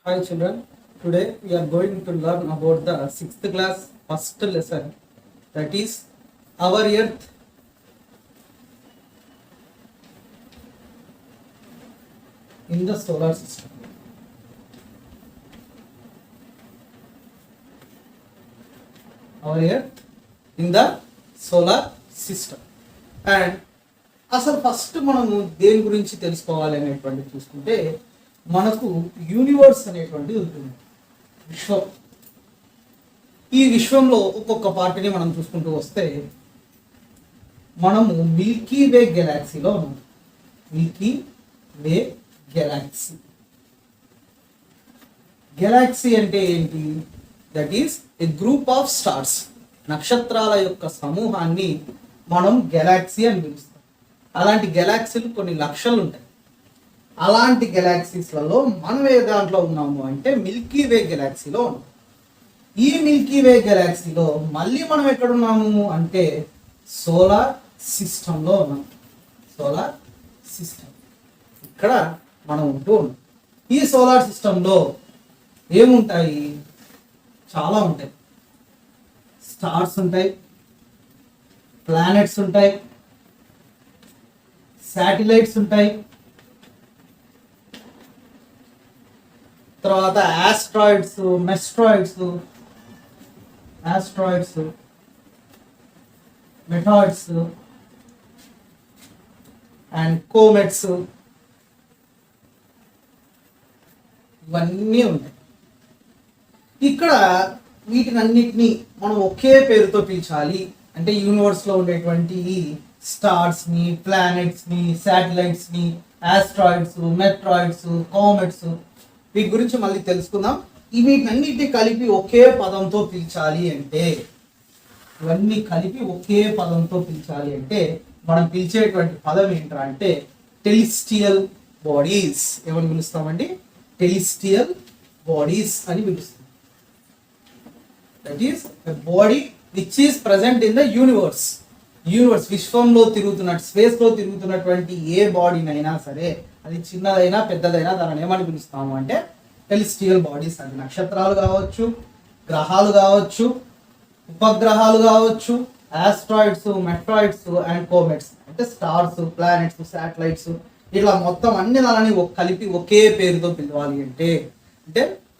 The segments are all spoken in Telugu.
Hi children, today we are going to learn about the 6th class first lesson, that is our earth in the solar system. Our earth in the solar system. And అసలు ఫస్ట్ మనము దేని గురించి తెలుసుకోవాలి అనేటువంటి చూసుకుంటే మనకు యూనివర్స్ అనేటువంటిది ఉంటుంది, విశ్వం. ఈ విశ్వంలో ఒక్కొక్క పార్టీని మనం చూసుకుంటూ వస్తే మనము మిల్కీ వే గెలాక్సీలో ఉన్నాం. Milky Way Galaxy. గెలాక్సీ అంటే ఏంటి? That is a group of stars. నక్షత్రాల యొక్క సమూహాన్ని మనం గెలాక్సీ అని పిలుస్తాం. అలాంటి గెలాక్సీలు కొన్ని లక్షలు ఉంటాయి. అలాంటి గెలాక్సీస్లలో మనం ఏ దాంట్లో ఉన్నాము అంటే మిల్కీ వే గెలాక్సీలో ఉన్నాం. ఈ మిల్కీ వే గెలాక్సీలో మళ్ళీ మనం ఎక్కడున్నాము అంటే సోలార్ సిస్టంలో ఉన్నాం. సోలార్ సిస్టమ్ ఇక్కడ మనం ఉంటూ ఉన్నాం. ఈ సోలార్ సిస్టంలో ఏముంటాయి? చాలా ఉంటాయి. స్టార్స్ ఉంటాయి, ప్లానెట్స్ ఉంటాయి, శాటిలైట్స్ ఉంటాయి, తర్వాత ఆస్ట్రాయిడ్స్, మెటాయిడ్స్ అండ్ కోమెట్స్, ఇవన్నీ ఉంటాయి. ఇక్కడ వీటినన్నిటినీ మనం ఒకే పేరుతో పిలిచాలి అంటే యూనివర్స్లో ఉండేటువంటి స్టార్స్ ని, ప్లానెట్స్ ని, శాటిలైట్స్ ని, ఆస్ట్రాయిడ్స్, మెట్రాయిడ్స్, కామెట్స్, వీటి గురించి మళ్ళీ తెలుసుకుందాం. వీటన్నిటిని కలిపి ఒకే పదంతో పిలిచాలి అంటే, ఇవన్నీ కలిపి ఒకే పదంతో పిలిచాలి అంటే మనం పిలిచేటువంటి పదం ఏంట్రా అంటే టెలిస్టియల్ బాడీస్. ఏమని పిలుస్తామండి? టెలిస్టియల్ బాడీస్ అని పిలుస్తాం. That is a body which is present in the universe. విశ్వంలో తిరుగుతున్నట్టు, స్పేస్ లో తిరుగుతున్నటువంటి ఏ బాడీనైనా సరే, అది చిన్నదైనా పెద్దదైనా దానిని ఏమని పిలుస్తాము అంటే టెలిస్టియల్ బాడీస్. అది నక్షత్రాలు కావచ్చు, గ్రహాలు కావచ్చు, ఉపగ్రహాలు కావచ్చు, ఆస్ట్రాయిడ్స్, మెట్రాయిడ్స్ అండ్ కోమెట్స్ అంటే స్టార్స్, ప్లానెట్స్, శాటిలైట్స్, ఇట్లా మొత్తం అన్ని దానిని కలిపి ఒకే పేరుతో పిలవాలి అంటే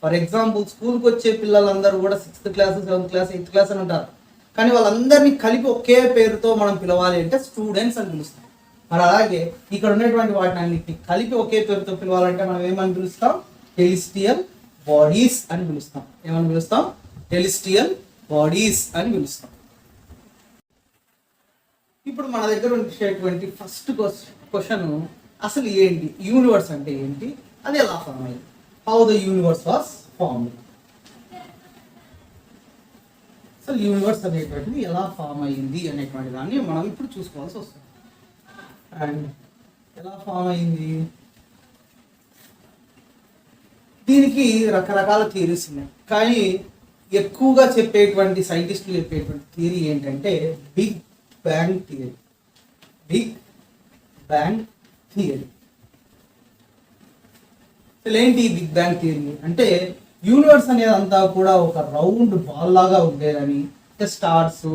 ఫర్ ఎగ్జాంపుల్ స్కూల్కి వచ్చే పిల్లలందరూ కూడా 6th class, 7th class, 8th class అని ఉంటారు. కానీ వాళ్ళందరినీ కలిపి ఒకే పేరుతో మనం పిలవాలి అంటే స్టూడెంట్స్ అని పిలుస్తాం. మరి అలాగే ఇక్కడ ఉన్నటువంటి వాటిని అన్నిటిని కలిపి ఒకే పేరుతో పిలవాలంటే మనం ఏమని పిలుస్తాం? టెలిస్టియల్ బాడీస్ అని పిలుస్తాం. ఏమని పిలుస్తాం? టెలిస్టియల్ బాడీస్ అని పిలుస్తాం. ఇప్పుడు మన దగ్గర ఉండేటువంటి ఫస్ట్ క్వశ్చన్, అసలు ఏంటి యూనివర్స్ అంటే ఏంటి, అది ఎలా ఫామ్ అయింది? How the universe was formed. అసలు యూనివర్స్ అనేటువంటిది ఎలా ఫామ్ అయ్యింది అనేటువంటి దాన్ని మనం ఇప్పుడు చూసుకోవాల్సి వస్తుంది. అండ్ ఎలా ఫామ్ అయింది, దీనికి రకరకాల థియరీస్ ఉన్నాయి. కానీ ఎక్కువగా చెప్పేటువంటి సైంటిస్టులు చెప్పేటువంటి థియరీ ఏంటంటే big bang theory. Big bang theory. అసలు ఏంటి బిగ్ బ్యాంగ్ థియరీ అంటే, యూనివర్స్ అనేది అంతా కూడా ఒక రౌండ్ బాల్ లాగా ఉండేదని, స్టార్స్,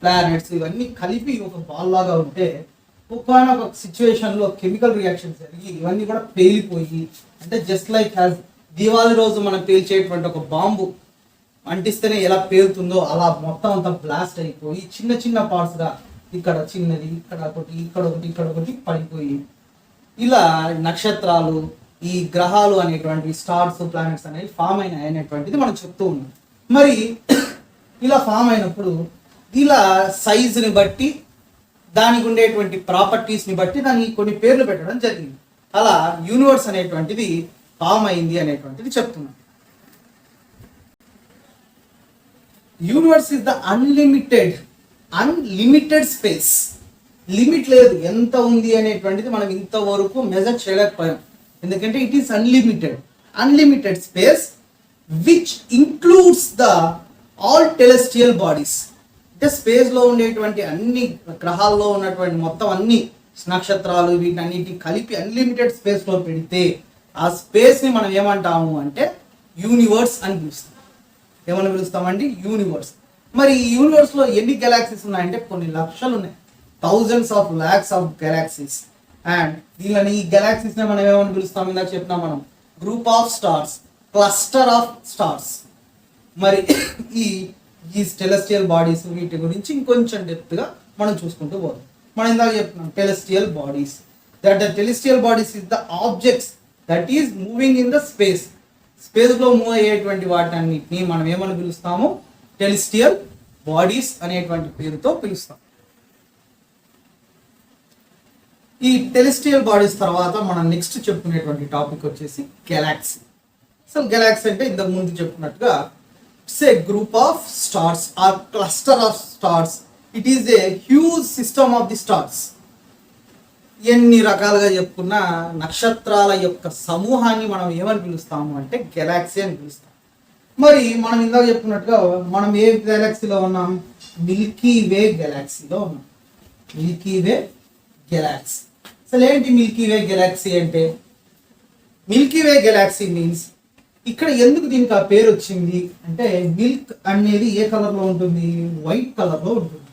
ప్లానెట్స్ ఇవన్నీ కలిపి ఒక బాల్ లాగా ఉంటే ఒక్కొక్క సిచ్యువేషన్లో కెమికల్ రియాక్షన్స్ జరిగి ఇవన్నీ కూడా పేలిపోయి, అంటే జస్ట్ లైక్ యాజ్ దీవాళి రోజు మనం పేల్చేటువంటి ఒక బాంబు అంటిస్తేనే ఎలా పేలుతుందో అలా మొత్తం అంతా బ్లాస్ట్ అయిపోయి చిన్న చిన్న పార్ట్స్గా, ఇక్కడ చిన్నది, ఇక్కడ ఒకటి, ఇక్కడ ఒకటి, ఇక్కడ ఒకటి పడిపోయి ఇలా నక్షత్రాలు, ఈ గ్రహాలు అనేటువంటి స్టార్స్, ప్లానెట్స్ అనేవి ఫామ్ అయినాయి అనేటువంటిది మనం చెప్తూ ఉన్నాం. మరి ఇలా ఫామ్ అయినప్పుడు ఇలా సైజుని బట్టి, దానికి ఉండేటువంటి ప్రాపర్టీస్ని బట్టి దానికి కొన్ని పేర్లు పెట్టడం జరిగింది. అలా యూనివర్స్ అనేటువంటిది ఫామ్ అయింది అనేటువంటిది చెప్తున్నాం. Universe is the unlimited space. Limit లేదు, ఎంత ఉంది అనేటువంటిది మనం ఇంతవరకు మెజర్ చేయలేకపోయాం. ఎందుకంటే it is unlimited space which includes the all celestial bodies. అంటే స్పేస్లో ఉండేటువంటి అన్ని గ్రహాల్లో ఉన్నటువంటి మొత్తం అన్ని నక్షత్రాలు వీటన్నిటిని కలిపి అన్లిమిటెడ్ స్పేస్లో పెడితే ఆ స్పేస్ని మనం ఏమంటాము అంటే యూనివర్స్ అని పిలుస్తాం. ఏమని పిలుస్తామండి? యూనివర్స్. మరి ఈ యూనివర్స్ లో ఎన్ని గెలాక్సీస్ ఉన్నాయంటే కొన్ని లక్షలు ఉన్నాయి, thousands of lakhs of galaxies. And దీనిని ఈ గెలాక్సీస్ ని మనం ఏమని పిలుస్తాం? ఇందాక చెప్పినాం మనం, group of stars, cluster of stars. మరి ఈ టెలెస్టియల్ బాడీస్ వీటి గురించి ఇంకొంచెం డెప్త్ గా మనం చూసుకుంటూ పోతాం. మనం ఇందాక చెప్తున్నాం celestial bodies, that the celestial bodies is the objects that is moving in the space. Space లో మూవ్ అయ్యేటువంటి వాటన్నిటిని మనం ఏమని పిలుస్తాము? టెలెస్టియల్ బాడీస్ అనేటువంటి పేరుతో పిలుస్తాం. ఈ టెలెస్టియల్ బాడీస్ తర్వాత మనం నెక్స్ట్ చెప్పుకునేటువంటి టాపిక్ వచ్చేసి గెలాక్సీ. అసలు గెలాక్సీ అంటే ఇంతకు ముందు చెప్పుకున్నట్టుగా it's a group of stars or cluster of stars. It is a huge system of the stars. ఎన్ని రకాలుగా చెప్పుకున్న నక్షత్రాల యొక్క సమూహాన్ని మనం ఏమని పిలుస్తాము అంటే గెలాక్సీ అని పిలుస్తాం. మరి మనం ఇందాక చెప్పుకున్నట్టుగా మనం ఏ గెలాక్సీలో ఉన్నాం? మిల్కీ వే గెలాక్సీలో ఉన్నాం. Milky Way Galaxy. అసలు ఏంటి మిల్కీ వే గెలాక్సీ అంటే? మిల్కీ వే గెలాక్సీ మీన్స్, ఇక్కడ ఎందుకు దీనికి ఆ పేరు వచ్చింది అంటే, మిల్క్ అనేది ఏ కలర్ లో ఉంటుంది? వైట్ కలర్ లో ఉంటుంది.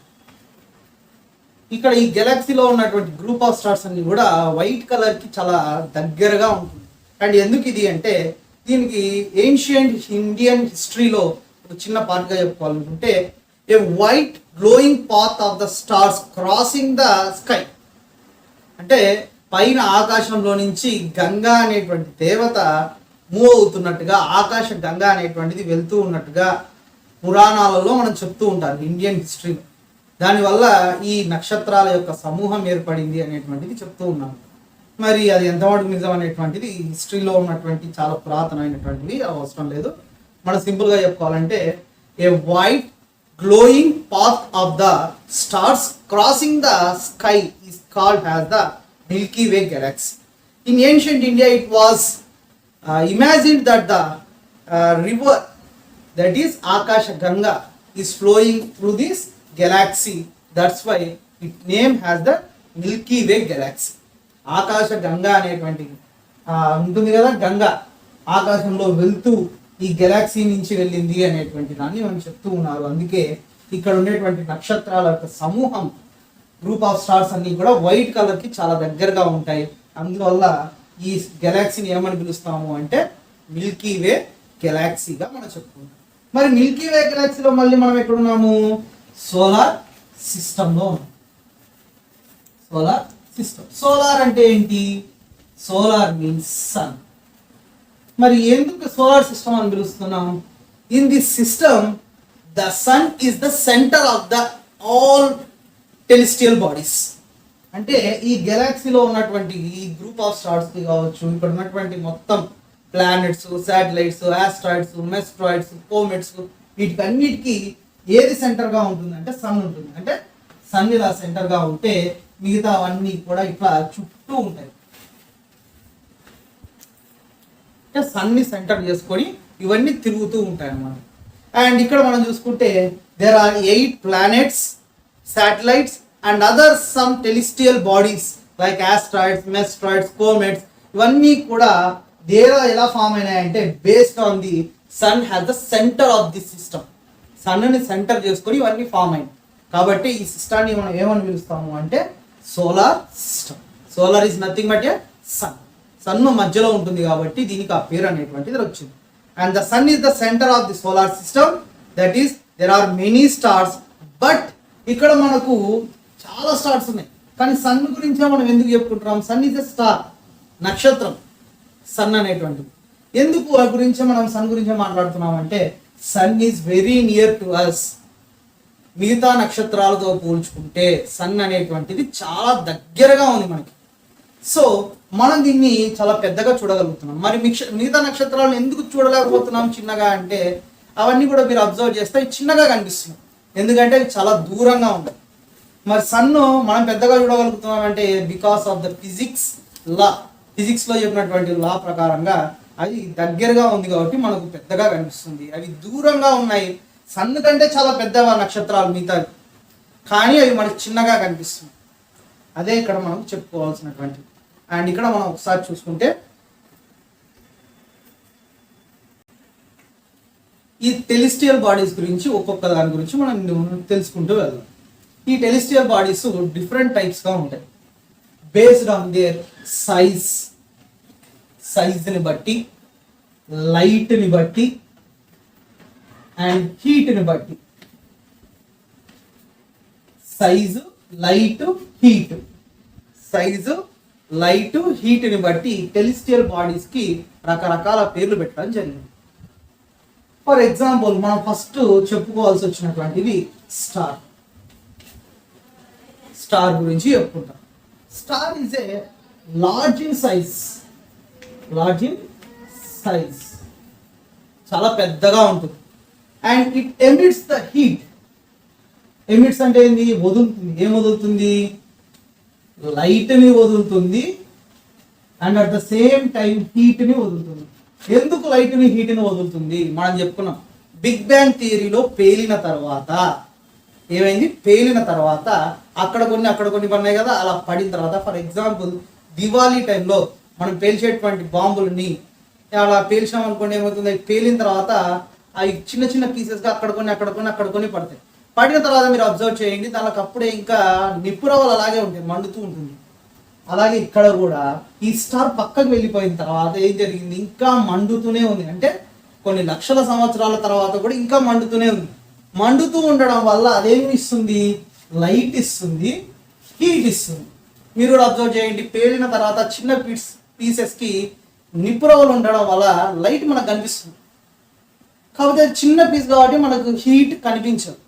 ఇక్కడ ఈ గెలాక్సీలో ఉన్నటువంటి గ్రూప్ ఆఫ్ స్టార్స్ అన్ని కూడా వైట్ కలర్ కి చాలా దగ్గరగా ఉంటుంది. అండ్ ఎందుకు ఇది అంటే, దీనికి ఏన్షియంట్ ఇండియన్ హిస్టరీలో ఒక చిన్న పార్ట్ గా చెప్పుకోవాలనుకుంటే, a white glowing path of the stars crossing the sky. అంటే పైన ఆకాశంలో నుంచి గంగా అనేటువంటి దేవత మూవ్ అవుతున్నట్టుగా, ఆకాశ గంగా అనేటువంటిది వెళ్తూ ఉన్నట్టుగా పురాణాలలో మనం చెప్తూ ఉంటారు ఇండియన్ హిస్టరీలో. దానివల్ల ఈ నక్షత్రాల యొక్క సమూహం ఏర్పడింది అనేటువంటిది చెప్తూ ఉన్నాను. మరి అది ఎంతవరకు నిజం అనేటువంటిది హిస్టరీలో ఉన్నటువంటి చాలా పురాతనమైనటువంటిది, అవసరం లేదు. మనం సింపుల్గా చెప్పుకోవాలంటే, a white glowing path of the stars crossing the sky is called as the Milky Way galaxy. In ancient India it was imagined that the river, that is Akasha Ganga, is flowing through this galaxy. That's why its name has the Milky Way galaxy. ఆకాశ గంగా అనేటువంటి ఉంటుంది కదా, గంగా ఆకాశంలో వెళ్తూ ఈ గెలాక్సీ నుంచి వెళ్ళింది అనేటువంటి దాన్ని మనం చెప్తూ ఉన్నారు. అందుకే ఇక్కడ ఉండేటువంటి నక్షత్రాల యొక్క సమూహం, గ్రూప్ ఆఫ్ స్టార్స్ అన్ని కూడా వైట్ కలర్ కి చాలా దగ్గరగా ఉంటాయి. అందువల్ల ఈ గెలాక్సీని ఏమని పిలుస్తాము అంటే మిల్కీ వే గెలాక్సీగా మనం చెప్పుకుంటాం. మరి మిల్కీ వే గెలాక్సీలో మళ్ళీ మనం ఎక్కడున్నాము? సోలార్ సిస్టంలో ఉన్నాం. Solar system. సోలార్ అంటే ఏంటి? Solar means sun. మరి ఎందుకు సోలార్ సిస్టమ్ అని పిలుస్తున్నాం? In this system the sun is the centre of the all celestial bodies. అంటే ఈ గెలాక్సీలో ఉన్నటువంటి ఈ గ్రూప్ ఆఫ్ స్టార్స్ కావచ్చు, ఇక్కడ ఉన్నటువంటి మొత్తం ప్లానెట్స్, శాటిలైట్స్, ఆస్ట్రాయిడ్స్, మెస్ట్రాయిడ్స్, కోమెట్స్, వీటికన్నిటికీ ఏది సెంటర్ గా ఉంటుంది అంటే సన్ ఉంటుంది. అంటే సన్ ఇలా సెంటర్ గా ఉంటే మిగతా అవన్నీ కూడా ఇట్లా చుట్టూ ఉంటాయి. అంటే సన్ ని సెంటర్ చేసుకొని ఇవన్నీ తిరుగుతూ ఉంటాయి అన్నమాట. అండ్ ఇక్కడ మనం చూసుకుంటే there are 8 planets, satellites and other some celestial bodies like asteroids, meteoroids, comets. ఇవన్నీ కూడా ఎలా ఫామ్ అయినాయంటే based on the sun has the centre of the system. Sun ని సెంటర్ చేసుకొని ఇవన్నీ ఫామ్ అయింది. కాబట్టి ఈ సిస్టాన్ని మనం ఏమని పిలుస్తాము అంటే solar system. Solar is nothing but a sun. Sun మధ్యలో ఉంటుంది కాబట్టి దీనికి ఆ పేరు అనేటువంటిది వచ్చింది. And the sun is the centre of the solar system. That is there are many stars. But ఇక్కడ మనకు చాలా స్టార్స్ ఉన్నాయి, కానీ సన్ గురించే మనం ఎందుకు చెప్పుకుంటున్నాం? సన్ ఈజ్ ఎ స్టార్, నక్షత్రం సన్ అనేటువంటిది. ఎందుకు ఆ గురించే మనం సన్ గురించే మాట్లాడుతున్నాం అంటే sun is very near to us. మిగతా నక్షత్రాలతో పోల్చుకుంటే సన్ అనేటువంటిది చాలా దగ్గరగా ఉంది మనకి. సో మనం దీన్ని చాలా పెద్దగా చూడగలుగుతున్నాం. మరి మిగతా నక్షత్రాలను ఎందుకు చూడలేకపోతున్నాం చిన్నగా అంటే, అవన్నీ కూడా మీరు అబ్జర్వ్ చేస్తే చిన్నగా కనిపిస్తున్నాయి, ఎందుకంటే అవి చాలా దూరంగా ఉన్నాయి. మరి సన్ను మనం పెద్దగా చూడగలుగుతున్నాం అంటే because of the physics law. Physics లో చెప్పినటువంటి లా ప్రకారంగా అది దగ్గరగా ఉంది కాబట్టి మనకు పెద్దగా కనిపిస్తుంది. అవి దూరంగా ఉన్నాయి, సన్ కంటే చాలా పెద్ద నక్షత్రాలు మిగతావి, కానీ అవి మనకు చిన్నగా కనిపిస్తుంది. అదే ఇక్కడ మనం చెప్పుకోవాల్సినటువంటి. అండ్ ఇక్కడ మనం ఒకసారి చూసుకుంటే ఈ టెలిస్టియల్ బాడీస్ గురించి ఒక్కొక్క దాని గురించి మనం తెలుసుకుంటూ వెళ్దాం. ఈ టెలిస్టియల్ బాడీస్ డిఫరెంట్ టైప్స్గా ఉంటాయి బేస్డ్ ఆన్ దేర్ సైజ్ని బట్టి, లైట్ని బట్టి అండ్ హీట్ని బట్టి. Size, light, heat. Size, light, హీట్ని బట్టి టెలిస్టియల్ బాడీస్కి రకరకాల పేర్లు పెట్టడం జరిగింది. ఫర్ ఎగ్జాంపుల్ మనం ఫస్ట్ చెప్పుకోవాల్సి వచ్చినటువంటిది స్టార్. స్టార్ గురించి చెప్పుకుంటాం. Star is a large in size, చాలా పెద్దగా ఉంటుంది. And it emits the heat. Emits అంటే ఏంది? వదులుతుంది. ఏం వదులుతుంది? లైట్ని వదులుతుంది and at the same time హీట్ని వదులుతుంది. ఎందుకు లైట్ని హీట్ని వదులుతుంది? మనం చెప్పుకున్నాం బిగ్ బ్యాంగ్ థియరీలో పేలిన తర్వాత ఏమైంది? పేలిన తర్వాత అక్కడ కొన్ని పడినాయి కదా, అలా పడిన తర్వాత ఫర్ ఎగ్జాంపుల్ దివాళీ టైంలో మనం పేల్చేటువంటి బాంబులని అలా పేల్చాం అనుకోండి, ఏమవుతుంది? పేలిన తర్వాత అవి చిన్న చిన్న పీసెస్గా అక్కడ కొన్ని పడతాయి. పడిన తర్వాత మీరు అబ్జర్వ్ చేయండి, దానికి అప్పుడే ఇంకా నిప్పురవ్వలు అలాగే ఉంటాయి, మండుతూ ఉంటుంది. అలాగే ఇక్కడ కూడా ఈ స్టార్ పక్కకు వెళ్ళిపోయిన తర్వాత ఏం జరిగింది? ఇంకా మండుతూనే ఉంది. అంటే కొన్ని లక్షల సంవత్సరాల తర్వాత కూడా ఇంకా మండుతూనే ఉంది. మండుతూ ఉండడం వల్ల అదేమి ఇస్తుంది? లైట్ ఇస్తుంది, హీట్ ఇస్తుంది. మీరు కూడా అబ్జర్వ్ చేయండి, పేలిన తర్వాత చిన్న పీసెస్కి నిప్పురవ్వలు ఉండడం వల్ల లైట్ మనకు కనిపిస్తుంది. కాకపోతే చిన్న పీస్ కాబట్టి మనకు హీట్ కనిపించదు.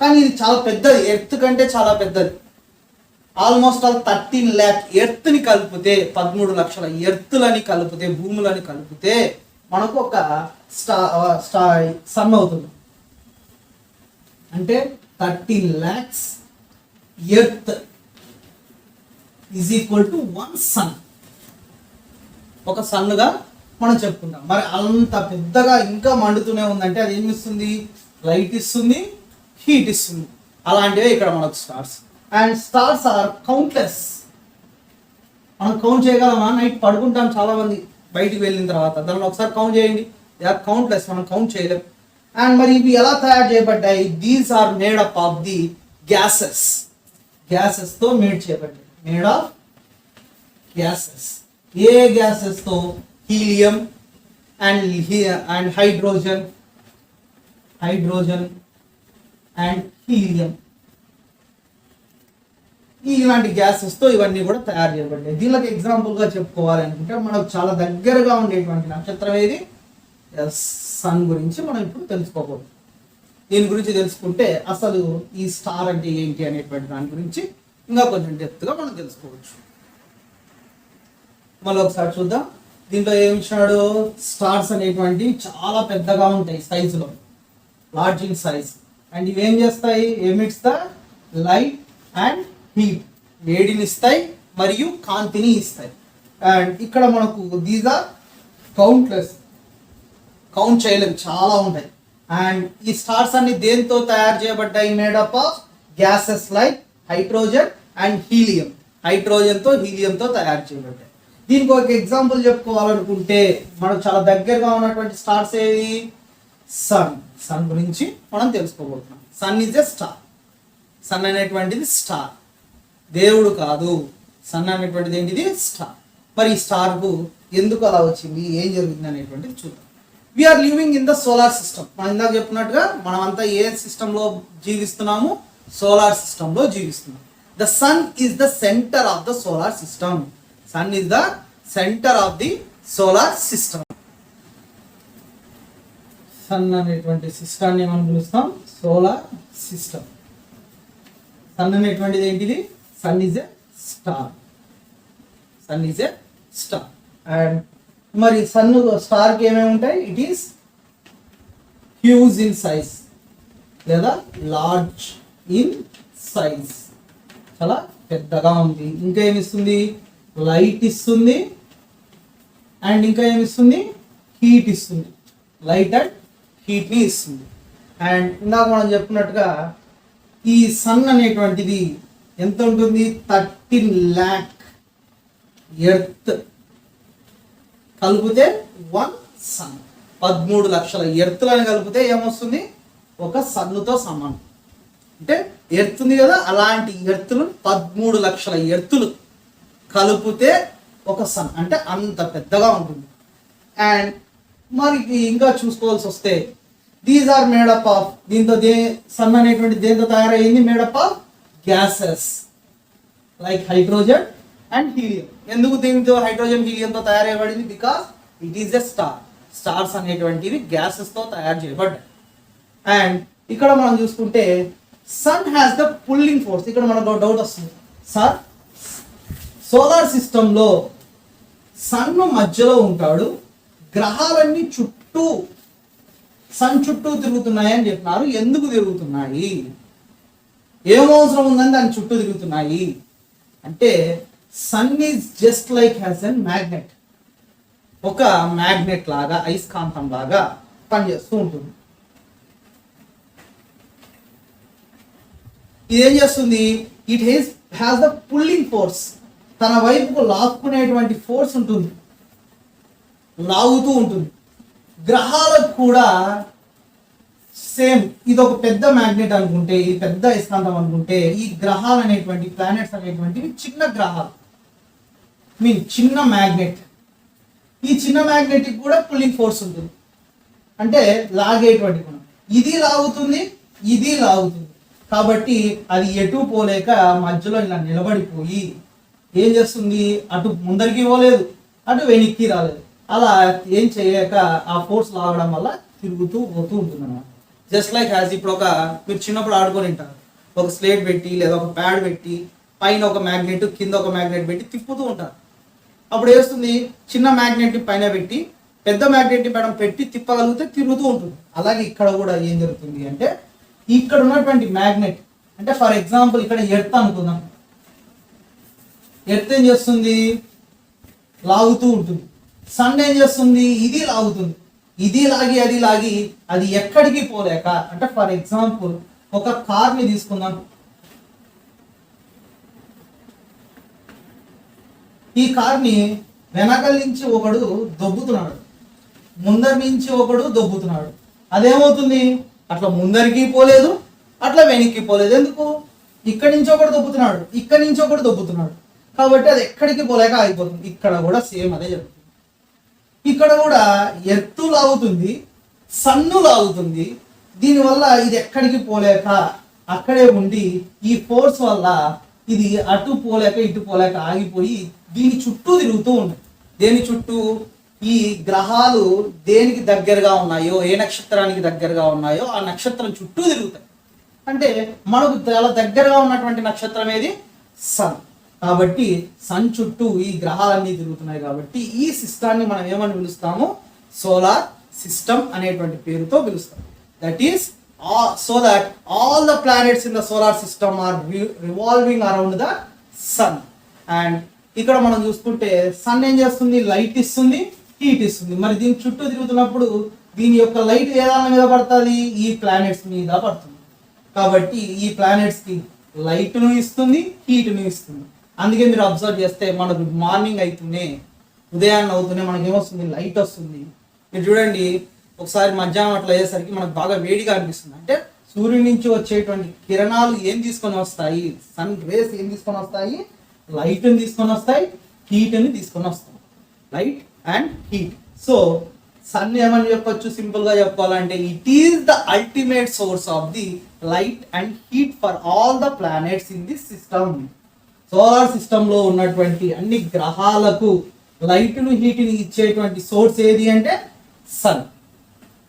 కానీ ఇది చాలా పెద్దది, ఎర్త్ కంటే చాలా పెద్దది. ఆల్మోస్ట్ ఆల్ 13 lakh ఎర్త్ని కలిపితే, 13 లక్షల ఎర్త్లని కలిపితే, భూములని కలిపితే మనకు ఒక సన్ అవుతుంది. అంటే 13 lakhs earth is equal to 1 sun. ఒక సన్గా మనం చెప్పుకుంటాం. మరి అంత పెద్దగా ఇంకా మండుతూనే ఉందంటే అది ఏమి ఇస్తుంది? లైట్ ఇస్తుంది, హీట్ ఇస్తుంది. అలాంటివే ఇక్కడ మనకు stars. And stars are countless. మనం కౌంట్ చేయగలమా? నైట్ పడుకుంటాం చాలా మంది బయటికి వెళ్ళిన తర్వాత, దాన్ని ఒకసారి కౌంట్ చేయండి. దే ఆర్ కౌంట్లెస్, మనం కౌంట్ చేయలేం. అండ్ మరి ఇవి ఎలా తయారు చేయబడ్డాయి? These are made up of the గ్యాసెస్తో మేడ్ చేయబడ్డాయి. Made of gases. ఏ గ్యాసెస్తో? Helium and hydrogen and helium. ఇలాంటి గ్యాసెస్తో ఇవన్నీ కూడా తయారు చేయబడ్డాయి. దీనికి ఎగ్జాంపుల్గా చెప్పుకోవాలి అనుకుంటే మనకు చాలా దగ్గరగా ఉండేటువంటి నక్షత్రం ఏది? సన్ గురించి మనం ఇప్పుడు తెలుసుకోకూడదు. దీని గురించి తెలుసుకుంటే అసలు ఈ స్టార్ అంటే ఏంటి అనేటువంటి దాని గురించి ఇంకా కొంచెం డెప్త్గా మనం తెలుసుకోవచ్చు. మళ్ళీ ఒకసారి చూద్దాం. దీంట్లో ఏమి ఇచ్చినాడు? స్టార్స్ అనేటువంటివి చాలా పెద్దగా ఉంటాయి సైజులో, లార్జ్ ఇన్ సైజ్. అండ్ ఇవేం చేస్తాయి? Emits the light and heat. వేడిని ఇస్తాయి మరియు కాంతిని ఇస్తాయి. అండ్ ఇక్కడ మనకు దీస్ ఆర్ కౌంట్లెస్, కౌంట్ చేయలేము, చాలా ఉంటాయి. అండ్ ఈ స్టార్స్ అన్ని దేంతో తయారు చేయబడ్డాయి? Made up of gases like hydrogen and helium. హైడ్రోజన్తో హీలియంతో తయారు చేయబడ్డాయి. దీనికి ఒక ఎగ్జాంపుల్ చెప్పుకోవాలనుకుంటే మనకు చాలా దగ్గరగా ఉన్నటువంటి స్టార్స్ ఏవి? సన్ గురించి మనం తెలుసుకోబోతున్నాం. Sun is a star. Sun అనేటువంటిది స్టార్, దేవుడు కాదు. సన్ అనేటువంటిది ఏంటిది? స్టార్. మరి ఈ స్టార్కు ఎందుకు అలా వచ్చింది, ఏం జరిగింది అనేటువంటిది చూద్దాం. We are living in the solar system. మనం ఇందాక చెప్పినట్టుగా మనమంతా ఏ సిస్టంలో జీవిస్తున్నాము? సోలార్ సిస్టంలో జీవిస్తున్నాం. The sun is the centre of the solar system. Sun is the centre of the solar system. Sun అనేటువంటి సిస్టాన్ని మనం పిలుస్తాం సోలార్ సిస్టమ్. సన్ అనేటువంటిది ఏంటిది? Sun is a star. And మరి సన్ స్టార్కి ఏమేమి ఉంటాయి? It is huge in size లేదా లార్జ్ ఇన్ సైజ్, చాలా పెద్దగా ఉంది. ఇంకా ఏమిస్తుంది? లైట్ ఇస్తుంది అండ్ ఇంకా ఏమిస్తుంది? హీట్ ఇస్తుంది. లైట్ అండ్ హీట్ని ఇస్తుంది. అండ్ ఇందాక మనం చెప్పినట్టుగా ఈ సన్ అనేటువంటిది ఎంత ఉంటుంది? 13 lakh ఎర్త్ కలిపితే 1 సన్. 13 లక్షల ఎర్తులను కలిపితే ఏమొస్తుంది, ఒక సన్నుతో సమానం. అంటే ఎర్త్ ఉంది కదా, అలాంటి ఎర్తులు 13 లక్షల ఎర్తులు కలిపితే ఒక సన్, అంటే అంత పెద్దగా ఉంటుంది. అండ్ మరి ఇంకా చూసుకోవాల్సి వస్తే దీస్ ఆర్ మేడప్ ఆఫ్, దీంతో సన్ అనేటువంటి దేంతో తయారైంది, made up of gases like hydrogen and helium. ఎందుకు దీంతో హైడ్రోజన్ హీలియంతో తయారైబడింది, because it is a star. Stars అనేటువంటివి గ్యాసెస్ తో తయారు చేయబడ్డాయి. అండ్ ఇక్కడ మనం చూసుకుంటే sun has the pulling force. ఇక్కడ మనకు డౌట్ వస్తుంది, సార్ సోలార్ సిస్టంలో సన్ మధ్యలో ఉంటాడు, గ్రహాలన్నీ చుట్టూ సన్ చుట్టూ తిరుగుతున్నాయి అని చెప్పినారు. ఎందుకు తిరుగుతున్నాయి, ఏమవసరం ఉందని దాని చుట్టూ తిరుగుతున్నాయి అంటే, sun is just like has an magnet. ఒక మ్యాగ్నెట్ లాగా, అయస్కాంతం లాగా పనిచేస్తూ ఉంటుంది. ఇదేం చేస్తుంది, it has the pulling force. తన వైపుకు లాక్కునేటువంటి ఫోర్స్ ఉంటుంది, లాగుతూ ఉంటుంది. గ్రహాలకు కూడా సేమ్, ఇది ఒక పెద్ద మ్యాగ్నెట్ అనుకుంటే, ఈ పెద్ద అయస్కాంతం అనుకుంటే, ఈ గ్రహాలు అనేటువంటి ప్లానెట్స్ అనేటువంటివి చిన్న గ్రహాలు, చిన్న మ్యాగ్నెట్. ఈ చిన్న మ్యాగ్నెట్ కూడా పుల్లింగ్ ఫోర్స్ ఉంటుంది, అంటే లాగేటువంటి గుణం. ఇది లాగుతుంది, ఇది లాగుతుంది. కాబట్టి అది ఎటు పోలేక మధ్యలో ఇలా నిలబడిపోయి ఏం చేస్తుంది, అటు ముందరికి పోలేదు, అటు వెనక్కి రాలేదు. అలా ఏం చేయలేక ఆ ఫోర్స్ లాగడం వల్ల తిరుగుతూ పోతూ ఉంటుంది అన్నమాట. జస్ట్ లైక్ హ్యాస్, ఇప్పుడు మీరు చిన్నప్పుడు ఆడుకొని ఉంటారు, ఒక స్లేట్ పెట్టి లేదా ఒక ప్యాడ్ పెట్టి పైన ఒక మ్యాగ్నెట్ కింద ఒక మ్యాగ్నెట్ పెట్టి తిప్పుతూ ఉంటారు. అప్పుడు ఏస్తుంది, చిన్న మ్యాగ్నెట్ పైన పెట్టి పెద్ద మ్యాగ్నెట్ పైన పెట్టి తిప్పగలిగితే తిరుగుతూ ఉంటుంది. అలాగే ఇక్కడ కూడా ఏం జరుగుతుంది అంటే, ఇక్కడ ఉన్నటువంటి మ్యాగ్నెట్, అంటే ఫర్ ఎగ్జాంపుల్ ఇక్కడ ఎర్త్ అనుకుందాం. ఎర్త్ ఏం చేస్తుంది, లాగుతూ ఉంటుంది. సన్ ఏం చేస్తుంది, ఇది లాగుతుంది. ఇది లాగి అది లాగి అది ఎక్కడికి పోలేక, అంటే ఫర్ ఎగ్జాంపుల్ ఒక కార్ని తీసుకుందాం. ఈ కార్ని వెనకల నుంచి ఒకడు దొబ్బుతున్నాడు, ముందరి నుంచి ఒకడు దొబ్బుతున్నాడు. అదేమవుతుంది, అట్లా ముందరికి పోలేదు, అట్లా వెనక్కి పోలేదు. ఎందుకు, ఇక్కడి నుంచి ఒకడు దొబ్బుతున్నాడు, ఇక్కడి నుంచి ఒకడు దొబ్బుతున్నాడు. కాబట్టి అది ఎక్కడికి పోలేక ఆగిపోతుంది. ఇక్కడ కూడా సేమ్ అదే జరుగుతుంది. ఇక్కడ కూడా ఎర్త్ లాగుతుంది, సన్ను లాగుతుంది. దీనివల్ల ఇది ఎక్కడికి పోలేక అక్కడే ఉండి ఈ ఫోర్స్ వల్ల ఇది అటు పోలేక ఇటు పోలేక ఆగిపోయి దీని చుట్టూ తిరుగుతూ ఉంటుంది. దేని చుట్టూ, ఈ గ్రహాలు దేనికి దగ్గరగా ఉన్నాయో, ఏ నక్షత్రానికి దగ్గరగా ఉన్నాయో ఆ నక్షత్రం చుట్టూ తిరుగుతాయి. అంటే మనకు చాలా దగ్గరగా ఉన్నటువంటి నక్షత్రం ఏది, సన్. కాబట్టి సన్ చుట్టూ ఈ గ్రహాలన్నీ తిరుగుతున్నాయి. కాబట్టి ఈ సిస్టాన్ని మనం ఏమని పిలుస్తాము, సోలార్ సిస్టమ్ అనేటువంటి పేరుతో పిలుస్తాం. That is so that all the planets in the solar system are revolving around the sun. And ఇక్కడ మనం చూసుకుంటే సన్ ఏం చేస్తుంది, లైట్ ఇస్తుంది, హీట్ ఇస్తుంది. మరి దీని చుట్టూ తిరుగుతున్నప్పుడు దీని యొక్క లైట్ ఏ దాని మీద పడుతుంది, ఈ ప్లానెట్స్ మీద పడుతుంది. కాబట్టి ఈ ప్లానెట్స్ కి లైట్ను ఇస్తుంది, హీట్ను ఇస్తుంది. అందుకే మీరు అబ్జర్వ్ చేస్తే మనకు మార్నింగ్ అవుతూనే, ఉదయాన్నే అవుతూనే మనకి ఏమొస్తుంది, లైట్ వస్తుంది. మీరు చూడండి, ఒకసారి మధ్యాహ్నం అట్లా అయ్యేసరికి మనకు బాగా వేడిగా అనిపిస్తుంది. అంటే సూర్యుడి నుంచి వచ్చేటువంటి కిరణాలు ఏం తీసుకొని వస్తాయి, సన్ రేస్ ఏం తీసుకొని వస్తాయి, లైట్ని తీసుకొని వస్తాయి, హీట్ని తీసుకొని వస్తాయి. Light and heat. So sun ఏమని చెప్పొచ్చు, సింపుల్ గా చెప్పాలంటే it is the ultimate source of the light and heat for all the planets in this system. Solar system లో ఉన్నటువంటి అన్ని గ్రహాలకు లైట్ను హీట్ని ఇచ్చేటువంటి సోర్స్ ఏది అంటే సన్.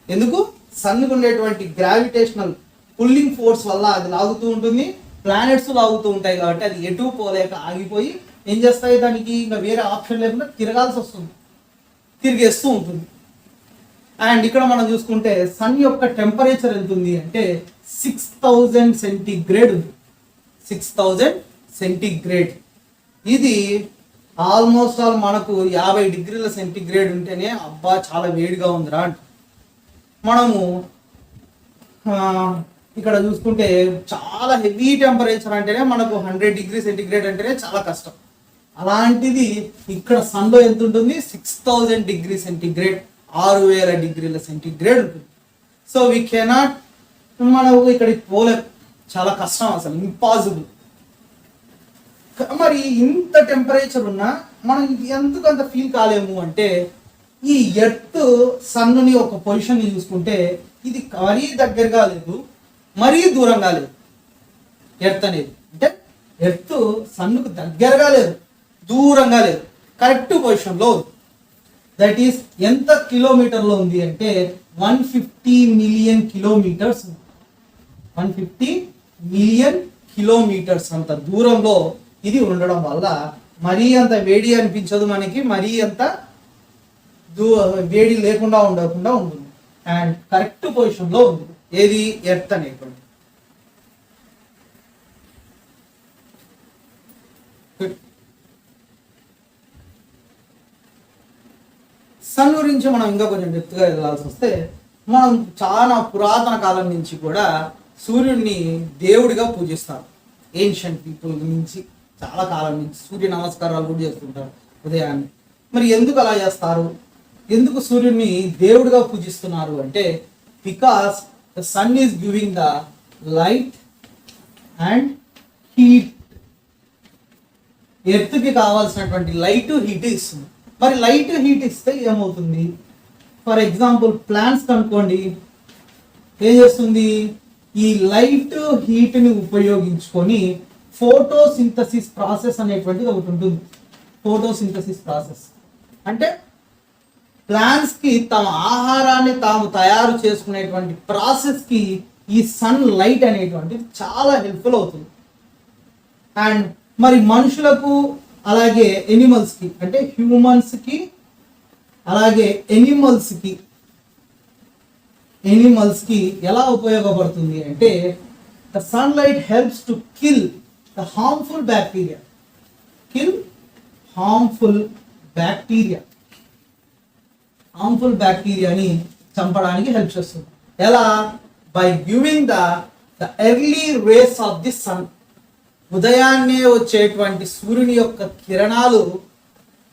ఎందుకు, సన్కు ఉండేటువంటి గ్రావిటేషనల్ పుల్లింగ్ ఫోర్స్ వల్ల అది లాగుతూ ఉంటుంది, ప్లానెట్స్ లాగుతూ ఉంటాయి. కాబట్టి అది ఎటు పోలేక ఆగిపోయి ఏం చేస్తాయి, దానికి ఇంకా వేరే ఆప్షన్ లేకుండా తిరగాల్సి వస్తుంది, తిరిగేస్తూ ఉంటుంది. అండ్ ఇక్కడ మనం చూసుకుంటే సన్ యొక్క టెంపరేచర్ ఎంత ఉంది అంటే 6000 సెంటీగ్రేడ్ ఉంది. 6000 సెంటీగ్రేడ్. ఇది ఆల్మోస్ట్ ఆల్ మనకు 50 డిగ్రీల సెంటీగ్రేడ్ ఉంటేనే అబ్బా చాలా వేడిగా ఉందిరా అంట. మనము ఇక్కడ చూసుకుంటే చాలా హెవీ టెంపరేచర్ అంటేనే మనకు 100 డిగ్రీ సెంటీగ్రేడ్ అంటేనే చాలా కష్టం. అలాంటిది ఇక్కడ సన్లో ఎంత ఉంటుంది, 6000 డిగ్రీ సెంటీగ్రేడ్ 6000 డిగ్రీల సెంటిగ్రేడ్ ఉంటుంది. సో వీ కెనాట్, మనం ఇక్కడికి పోలేం, చాలా కష్టం, అసలు ఇంపాసిబుల్. మరి ఇంత టెంపరేచర్ ఉన్నా మనం ఎందుకు అంత ఫీల్ కాలేము అంటే, ఈ ఎర్త్ సన్నుని ఒక పొజిషన్ చూసుకుంటే ఇది మరీ దగ్గరగా లేదు, మరీ దూరంగా లేదు. ఎర్త్ అనేది అంటే ఎర్త్ సన్నుకు దగ్గరగా లేదు, దూరంగా లేదు, కరెక్ట్ పొజిషన్లో ఉంది. దట్ ఈస్ ఎంత కిలోమీటర్లో ఉంది అంటే 150 మిలియన్ కిలోమీటర్స్. 150 మిలియన్ కిలోమీటర్స్ అంత దూరంలో ఇది ఉండడం వల్ల మరీ అంత వేడి అనిపించదు మనకి, మరీ అంత వేడి లేకుండా ఉండకుండా ఉంటుంది. అండ్ కరెక్ట్ పొజిషన్లో ఉంది ఏది, ఎర్త్ అనేటువంటి. సన్ గురించి మనం ఇంకా కొంచెం డెప్త్గా వెళ్ళాల్సి వస్తే, మనం చాలా పురాతన కాలం నుంచి కూడా సూర్యుడిని దేవుడిగా పూజిస్తారు. ఏన్షియంట్ పీపుల్ నుంచి చాలా కాలం నుంచి సూర్య నమస్కారాలు కూడా చేస్తుంటారు ఉదయాన్నే. మరి ఎందుకు అలా చేస్తారు, ఎందుకు సూర్యుడిని దేవుడిగా పూజిస్తున్నారు అంటే, because the sun is giving the light and heat. ఎర్త్కి కావాల్సినటువంటి లైట్ హీట్ ఇస్తుంది. మరి లైట్ హీట్ ఇస్తే ఏమవుతుంది, ఫర్ ఎగ్జాంపుల్ ప్లాంట్స్ కనుక్కోండి, ఏం చేస్తుంది, ఈ లైట్ హీట్ని ఉపయోగించుకొని ఫోటోసింథసిస్ ప్రాసెస్ అనేటువంటిది ఒకటి ఉంటుంది. ఫోటోసింథసిస్ ప్రాసెస్ అంటే ప్లాంట్స్కి తమ ఆహారాన్ని తాము తయారు చేసుకునేటువంటి ప్రాసెస్కి ఈ సన్ లైట్ అనేటువంటిది చాలా హెల్ప్ఫుల్ అవుతుంది. అండ్ మరి మనుషులకు అలాగే ఎనిమల్స్కి, అంటే హ్యూమన్స్కి అలాగే ఎనిమల్స్కి ఎలా ఉపయోగపడుతుంది అంటే, the sunlight helps to kill the harmful bacteria. Harmful బ్యాక్టీరియాని చంపడానికి హెల్ప్ చేస్తుంది. ఎలా, by giving the early rays of the sun. ఉదయాన్నే వచ్చేటువంటి సూర్యుని యొక్క కిరణాలు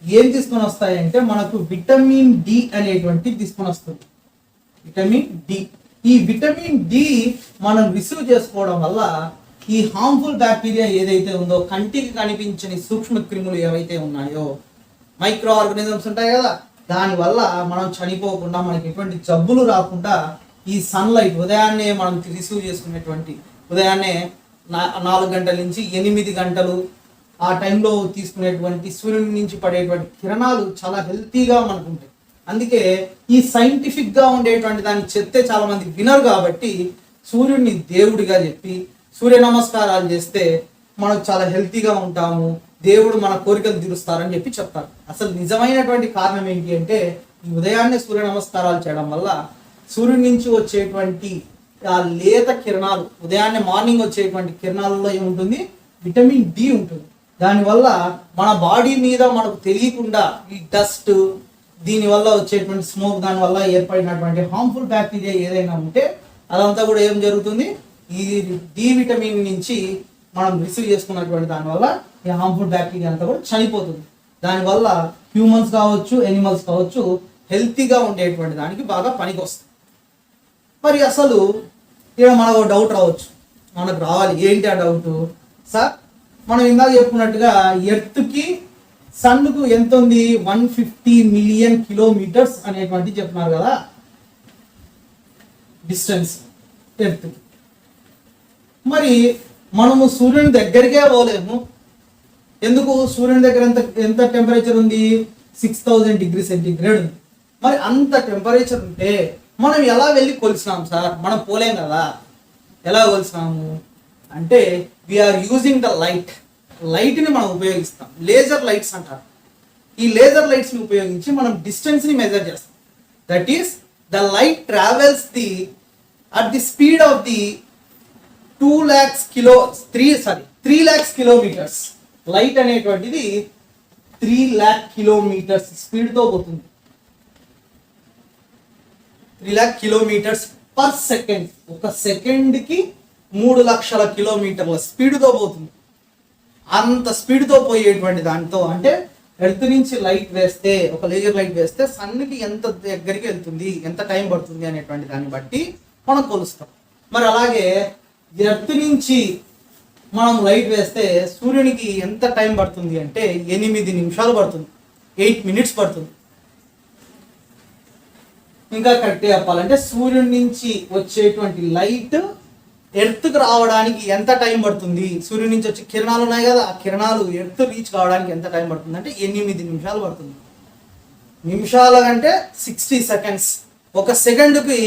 ఏం తీసుకొని వస్తాయంటే మనకు విటమిన్ డి అనేటువంటి తీసుకొని వస్తుంది. విటమిన్ డి, ఈ విటమిన్ డి మనం రిసీవ్ చేసుకోవడం వల్ల ఈ హార్మ్ఫుల్ బ్యాక్టీరియా ఏదైతే ఉందో, కంటికి కనిపించని సూక్ష్మ క్రిములు ఏవైతే ఉన్నాయో, మైక్రో ఆర్గానిజమ్స్ ఉంటాయి కదా, దానివల్ల మనం చనిపోకుండా, మనకి ఎటువంటి జబ్బులు రాకుండా ఈ సన్లైట్ ఉదయాన్నే మనం రిసీవ్ చేసుకునేటువంటి, ఉదయాన్నే 4 గంటల నుంచి 8 గంటలు ఆ టైంలో తీసుకునేటువంటి సూర్యుడి నుంచి పడేటువంటి కిరణాలు చాలా హెల్తీగా మనకు ఉంటాయి. అందుకే ఈ సైంటిఫిక్గా ఉండేటువంటి దాన్ని చెప్తే చాలా మంది వినరు. కాబట్టి సూర్యుడిని దేవుడిగా చెప్పి సూర్య నమస్కారాలు చేస్తే మనకు చాలా హెల్తీగా ఉంటాము, దేవుడు మన కోరికలు తీరుస్తారని చెప్పి చెప్తారు. అసలు నిజమైనటువంటి కారణం ఏంటి అంటే, ఈ ఉదయాన్నే సూర్య నమస్కారాలు చేయడం వల్ల సూర్యుడి నుంచి వచ్చేటువంటి ఆ లేత కిరణాలు, ఉదయాన్నే మార్నింగ్ వచ్చేటువంటి కిరణాలలో ఏముంటుంది, విటమిన్ డి ఉంటుంది. దానివల్ల మన బాడీ మీద మనకు తెలియకుండా ఈ డస్ట్, దీనివల్ల వచ్చేటువంటి స్మోక్, దానివల్ల ఏర్పడినటువంటి హార్మ్ఫుల్ బ్యాక్టీరియా ఏదైనా ఉంటే అదంతా కూడా ఏం జరుగుతుంది, ఈ డి విటమిన్ నుంచి మనం రిసీవ్ చేసుకున్నటువంటి దానివల్ల ఈ హార్మ్ఫుల్ బ్యాక్టీరియా అంతా కూడా చనిపోతుంది. దానివల్ల హ్యూమన్స్ కావచ్చు, ఎనిమల్స్ కావచ్చు, హెల్తీగా ఉండేటువంటి దానికి బాగా పనికి వస్తుంది. మరి అసలు ఇక్కడ మనకు డౌట్ రావచ్చు, మనకు రావాలి, ఏంటి ఆ డౌట్ సార్? మనం ఇందాక చెప్పుకున్నట్టుగా ఎర్త్కి సన్కు ఎంత ఉంది, 150 మిలియన్ కిలోమీటర్స్ అనేటువంటి చెప్తున్నారు కదా డిస్టెన్స్ ఎర్త్. మరి మనము సూర్యుని దగ్గరికే పోలేము. ఎందుకు? సూర్యుని దగ్గర ఎంత టెంపరేచర్ ఉంది, 6000 డిగ్రీ సెంటిగ్రేడ్ ఉంది. మరి అంత టెంపరేచర్ ఉంటే మనం ఎలా వెళ్ళి కొలిసినాం సార్? మనం పోలేం కదా. ఎలా కొలిసినాము అంటే, వీఆర్ యూజింగ్ ద లైట్ని మనం ఉపయోగిస్తాం. లేజర్ లైట్స్ అంటారు. ఈ లేజర్ లైట్స్ని ఉపయోగించి మనం డిస్టెన్స్ని మెజర్ చేస్తాం. That is the light travels at the speed of the 3 lakhs kilometres. Light అనేటువంటిది 3 lakh కిలోమీటర్స్ స్పీడ్తో పోతుంది. 3 lakh కిలోమీటర్స్ పర్ సెకండ్. ఒక సెకండ్కి 3 లక్షల కిలోమీటర్ల స్పీడ్తో పోతుంది. అంత స్పీడ్తో పోయేటువంటి దాంతో అంటే ఎర్త్ నుంచి లైట్ వేస్తే, ఒక లేజర్ లైట్ వేస్తే సన్కి ఎంత దగ్గరికి వెళ్తుంది, ఎంత టైం పడుతుంది అనేటువంటి దాన్ని బట్టి మనం కొలుస్తాం. మరి అలాగే ఎర్త్ నుంచి మనం లైట్ వేస్తే సూర్యునికి ఎంత టైం పడుతుంది అంటే 8 నిమిషాలు పడుతుంది, 8 minutes పడుతుంది. ఇంకా కరెక్ట్ చెప్పాలంటే సూర్యుడి నుంచి వచ్చేటువంటి లైట్ ఎర్త్కి రావడానికి ఎంత టైం పడుతుంది, సూర్యుడి నుంచి వచ్చే కిరణాలు ఉన్నాయి కదా, ఆ కిరణాలు ఎర్త్ రీచ్ కావడానికి ఎంత టైం పడుతుంది అంటే 8 నిమిషాలు పడుతుంది. నిమిషాల కంటే 60 seconds. ఒక సెకండ్కి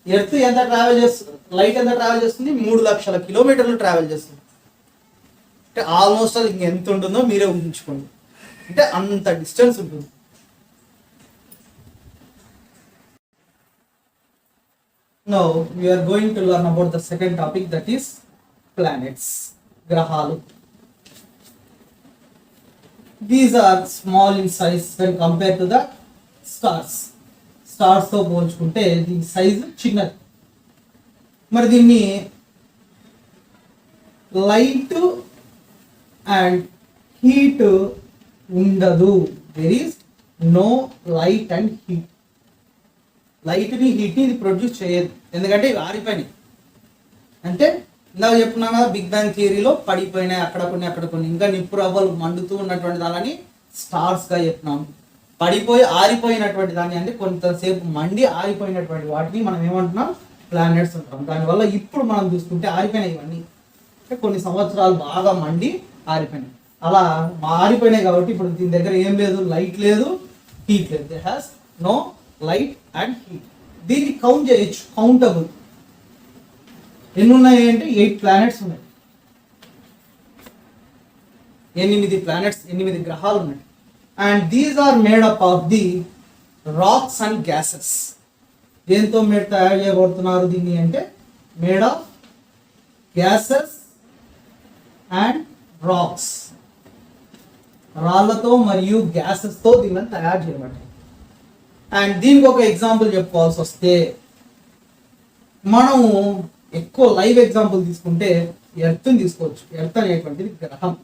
ఎర్త్ ఎంత ట్రావెల్ చేస్తుంది, లైట్ ఎంత ట్రావెల్ చేస్తుంది, 3 లక్షల కిలోమీటర్లు ట్రావెల్ చేస్తుంది. అంటే ఆల్మోస్ట్ అది ఇంకెంత ఉంటుందో మీరే ఊహించుకోండి, అంటే అంత డిస్టెన్స్ ఉంటుంది. Now we are going to learn about the second topic, that is planets, grahalu. These are small in size when compared to the stars. Stars తో పోల్చుకుంటే దీని సైజు చిన్నది. మరి దీన్ని లైట్ అండ్ హీట్ ఉండదు. There is no light and heat. లైట్ని హీట్ని ఇది ప్రొడ్యూస్ చేయదు, ఎందుకంటే ఇవి ఆరిపోయినాయి. అంటే ఇందాక చెప్పుకున్నాం కదా, బిగ్ బ్యాంగ్ థియరీలో పడిపోయినాయి అక్కడ కొన్ని అక్కడ కొన్ని, ఇంకా నిప్పు రవ్వలు మండుతూ ఉన్నటువంటి దానిని స్టార్స్గా చెప్తున్నాం. పడిపోయి ఆరిపోయినటువంటి దాన్ని అంటే కొంతసేపు మండి ఆరిపోయినటువంటి వాటిని మనం ఏమంటున్నాం, ప్లానెట్స్ అంటాం. దానివల్ల ఇప్పుడు మనం చూసుకుంటే ఆరిపోయినాయి ఇవన్నీ, అంటే కొన్ని సంవత్సరాలు బాగా మండి ఆరిపోయినాయి. అలా ఆరిపోయినాయి కాబట్టి ఇప్పుడు దీని దగ్గర ఏం లేదు, లైట్ లేదు, హీట్ లేదు. They has no light and heat. దీన్ని కౌంట్ చేయొచ్చు, కౌంటబుల్. ఎన్ని ఉన్నాయి అంటే 8 planets ఉన్నాయి, 8 planets, 8 గ్రహాలు ఉన్నాయి. And these are made up of the rocks and gases. దేంతో తయారు చేయబడుతున్నారు దీన్ని అంటే made of gases and rocks. రాళ్లతో మరియు గ్యాసెస్తో దీన్ని తయారు చేయబడ్డాయి. అండ్ దీనికి ఒక ఎగ్జాంపుల్ చెప్పుకోవాల్సి వస్తే, మనము ఎక్కువ లైవ్ ఎగ్జాంపుల్ తీసుకుంటే ఎర్త్ని తీసుకోవచ్చు. ఎర్త్ అనేటువంటిది గ్రహం.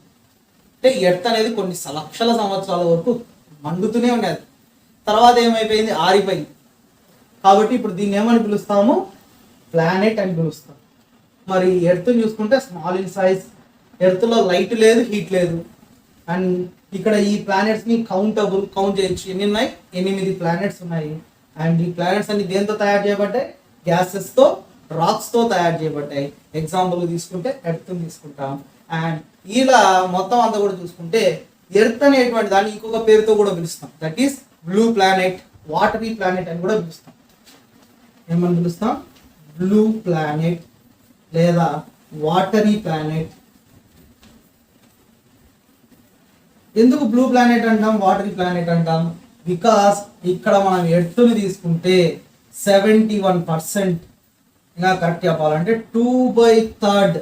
అంటే ఎర్త్ అనేది కొన్ని లక్షల సంవత్సరాల వరకు మండుతూనే ఉండేది, తర్వాత ఏమైపోయింది, ఆరిపోయింది. కాబట్టి ఇప్పుడు దీన్ని ఏమని పిలుస్తాము, ప్లానెట్ అని పిలుస్తాం. మరి ఎర్త్ని చూసుకుంటే స్మాల్ ఇన్ సైజ్, ఎర్త్లో లైట్ లేదు, హీట్ లేదు. అండ్ ఇక్కడ ఈ ప్లానెట్స్ని కౌంట్ చేయొచ్చు. ఎన్ని ఉన్నాయి, 8 planets ఉన్నాయి. అండ్ ఈ ప్లానెట్స్ అన్ని దేంతో తయారు చేయబడ్డాయి, గ్యాసెస్తో, రాక్స్తో తయారు చేయబడ్డాయి. ఎగ్జాంపుల్ తీసుకుంటే ఎర్త్ని తీసుకుంటాం. అండ్ ఇలా మొత్తం అంతా కూడా చూసుకుంటే ఎర్త్ అనేటువంటి దాన్ని ఇంకొక పేరుతో కూడా పిలుస్తాం, that is blue planet, watery planet అని కూడా పిలుస్తాం. ఏమని పిలుస్తాం, బ్లూ ప్లానెట్ లేదా వాటరీ ప్లానెట్. ఎందుకు బ్లూ ప్లానెట్ అంటాం, వాటరీ ప్లానెట్ అంటాం? బికాస్ ఇక్కడ మనం ఎర్త్ని తీసుకుంటే 71%, ఇంకా కరెక్ట్ చెప్పాలంటే 2/3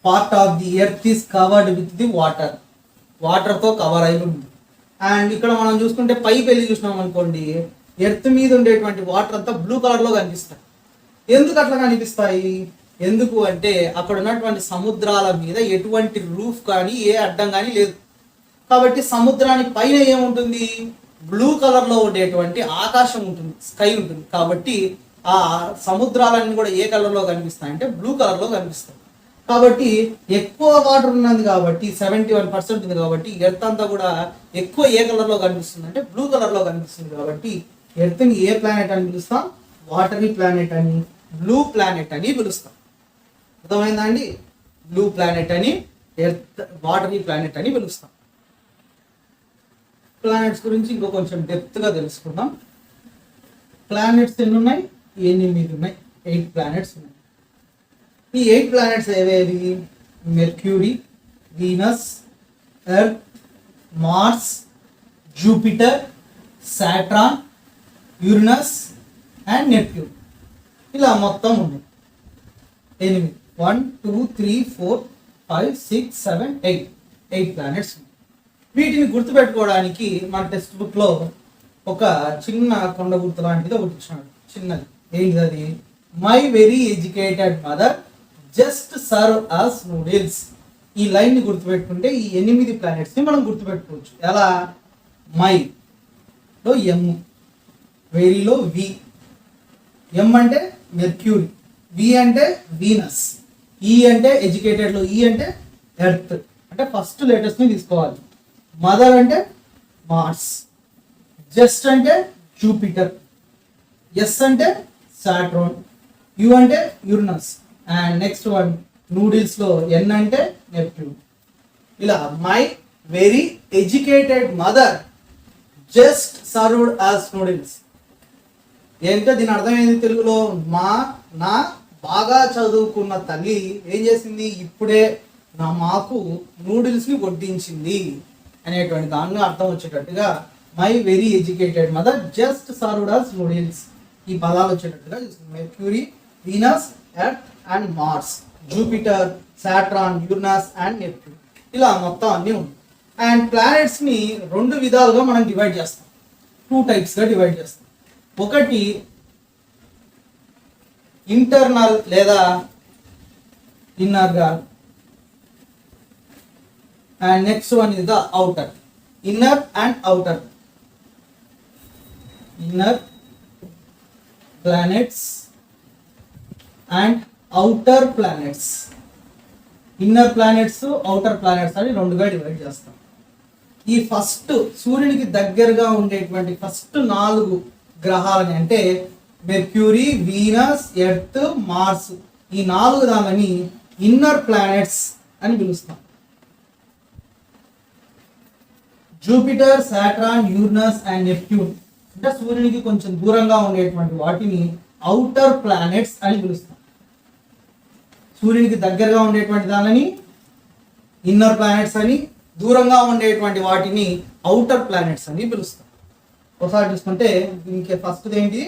part of the earth is covered with the water. వాటర్తో కవర్ అయి ఉంది. అండ్ ఇక్కడ మనం చూసుకుంటే పైకి వెళ్ళి చూసినాం అనుకోండి, ఎర్త్ మీద ఉండేటువంటి వాటర్ అంతా బ్లూ కలర్లో కనిపిస్తాయి. ఎందుకు అట్లా కనిపిస్తాయి, ఎందుకు అంటే అక్కడ ఉన్నటువంటి సముద్రాల మీద ఎటువంటి రూఫ్ కానీ ఏ అడ్డం కానీ లేదు. కాబట్టి సముద్రానికి పైన ఏముంటుంది, బ్లూ కలర్లో ఉండేటువంటి ఆకాశం ఉంటుంది, స్కై ఉంటుంది. కాబట్టి ఆ సముద్రాలన్నీ కూడా ఏ కలర్లో కనిపిస్తాయి అంటే బ్లూ కలర్లో కనిపిస్తాయి. కాబట్టి ఎక్కువ వాటర్ ఉన్నది కాబట్టి 71% ఉంది కాబట్టి ఎర్త్ అంతా కూడా ఎక్కువ ఏ కలర్లో కనిపిస్తుంది అంటే బ్లూ కలర్లో కనిపిస్తుంది. కాబట్టి ఎర్త్ని ఏ ప్లానెట్ అని పిలుస్తాం, వాటరీ ప్లానెట్ అని, బ్లూ ప్లానెట్ అని పిలుస్తాం. అర్థమైందా అండి? బ్లూ ప్లానెట్ అని, ఎర్త్ వాటరీ ప్లానెట్ అని పిలుస్తాం. ప్లానెట్స్ గురించి ఇంకో కొంచెం డెప్త్గా తెలుసుకుందాం. ప్లానెట్స్ ఎన్ని ఉన్నాయి, 8 ఉన్నాయి. 8 planets ఉన్నాయి. ఈ 8 planets ఏవేవి, Mercury, Venus, Earth, Mars, Jupiter, Saturn, Uranus and Neptune. ఇలా మొత్తం ఉన్నాయి 8. 1 2 3 4 5 6 7 8 planets. వీటిని గుర్తుపెట్టుకోవడానికి మన టెక్స్ట్ బుక్లో ఒక చిన్న కొండ గుర్తు లాంటిది ఒకటి ఇచ్చినాడు, చిన్నది. ఏంటిది అది? My very educated mother just serve us noodles. ఈ లైన్ ని గుర్తుపెట్టుకుంటే ఈ 8 ప్లానెట్స్ ని మనం గుర్తుపెట్టుకోవచ్చు. ఎలా? మైలో ఎం, వెరీలో వి. ఎం అంటే మెర్క్యూరీ, వి అంటే వీనస్, ఈ అంటే ఎడ్యుకేటెడ్ లో ఈ అంటే ఎర్త్. అంటే ఫస్ట్ లేటెస్ట్ ని తీసుకోవాలి. మదర్ అంటే మార్స్, జస్ట్ అంటే జూపిటర్, ఎస్ అంటే సాట్రోన్, యు అంటే యురనస్, అండ్ నెక్స్ట్ వన్ నూడిల్స్ లో ఎన్ అంటే నెప్ట్యూన్. ఇలా my very educated mother just served as noodles. ఏంటో దీని అర్థం ఏంది తెలుగులో? నా బాగా చదువుకున్న తల్లి ఏం చేసింది? ఇప్పుడే మాకు నూడిల్స్ ని వడ్డించింది అనేటువంటి దాన్ని అర్థం వచ్చేటట్టుగా my very educated mother just served as noodles ఈ పదాలు వచ్చేటట్టుగా చూస్తుంది. Mercury, Venus, Earth and Mars, Jupiter, Saturn, Uranus and Neptune. ఇలా మొత్తం అన్నీ ఉన్నాయి. అండ్ ప్లానెట్స్ ని 2 విధాలుగా మనం డివైడ్ చేస్తాం, 2 టైప్స్ గా డివైడ్ చేస్తాం. ఒకటి ఇంటర్నల్ లేదా ఇన్నర్ గా, and next one is the outer. Inner and outer. Inner planets and outer planets. Inner planets, outer planets అని 2గా డివైడ్ చేస్తాం. ఈ ఫస్ట్ సూర్యునికి దగ్గరగా ఉండేటువంటి ఫస్ట్ 4 గ్రహాలని అంటే మెర్క్యూరీ, వీనస్, ఎర్త్, మార్స్, ఈ 4 దానిని ఇన్నర్ ప్లానెట్స్ అని పిలుస్తాం. Jupiter, Saturn, Uranus and Neptune అంటే సూర్యునికి కొంచెం దూరంగా ఉండేటువంటి వాటిని అవుటర్ ప్లానెట్స్ అని పిలుస్తాం. సూర్యునికి దగ్గరగా ఉండేటువంటి దానిని ఇన్నర్ ప్లానెట్స్ అని, దూరంగా ఉండేటువంటి వాటిని అవుటర్ ప్లానెట్స్ అని పిలుస్తాం. ఒకసారి చూసుకుంటే దీనికి ఫస్ట్ ఏంటి?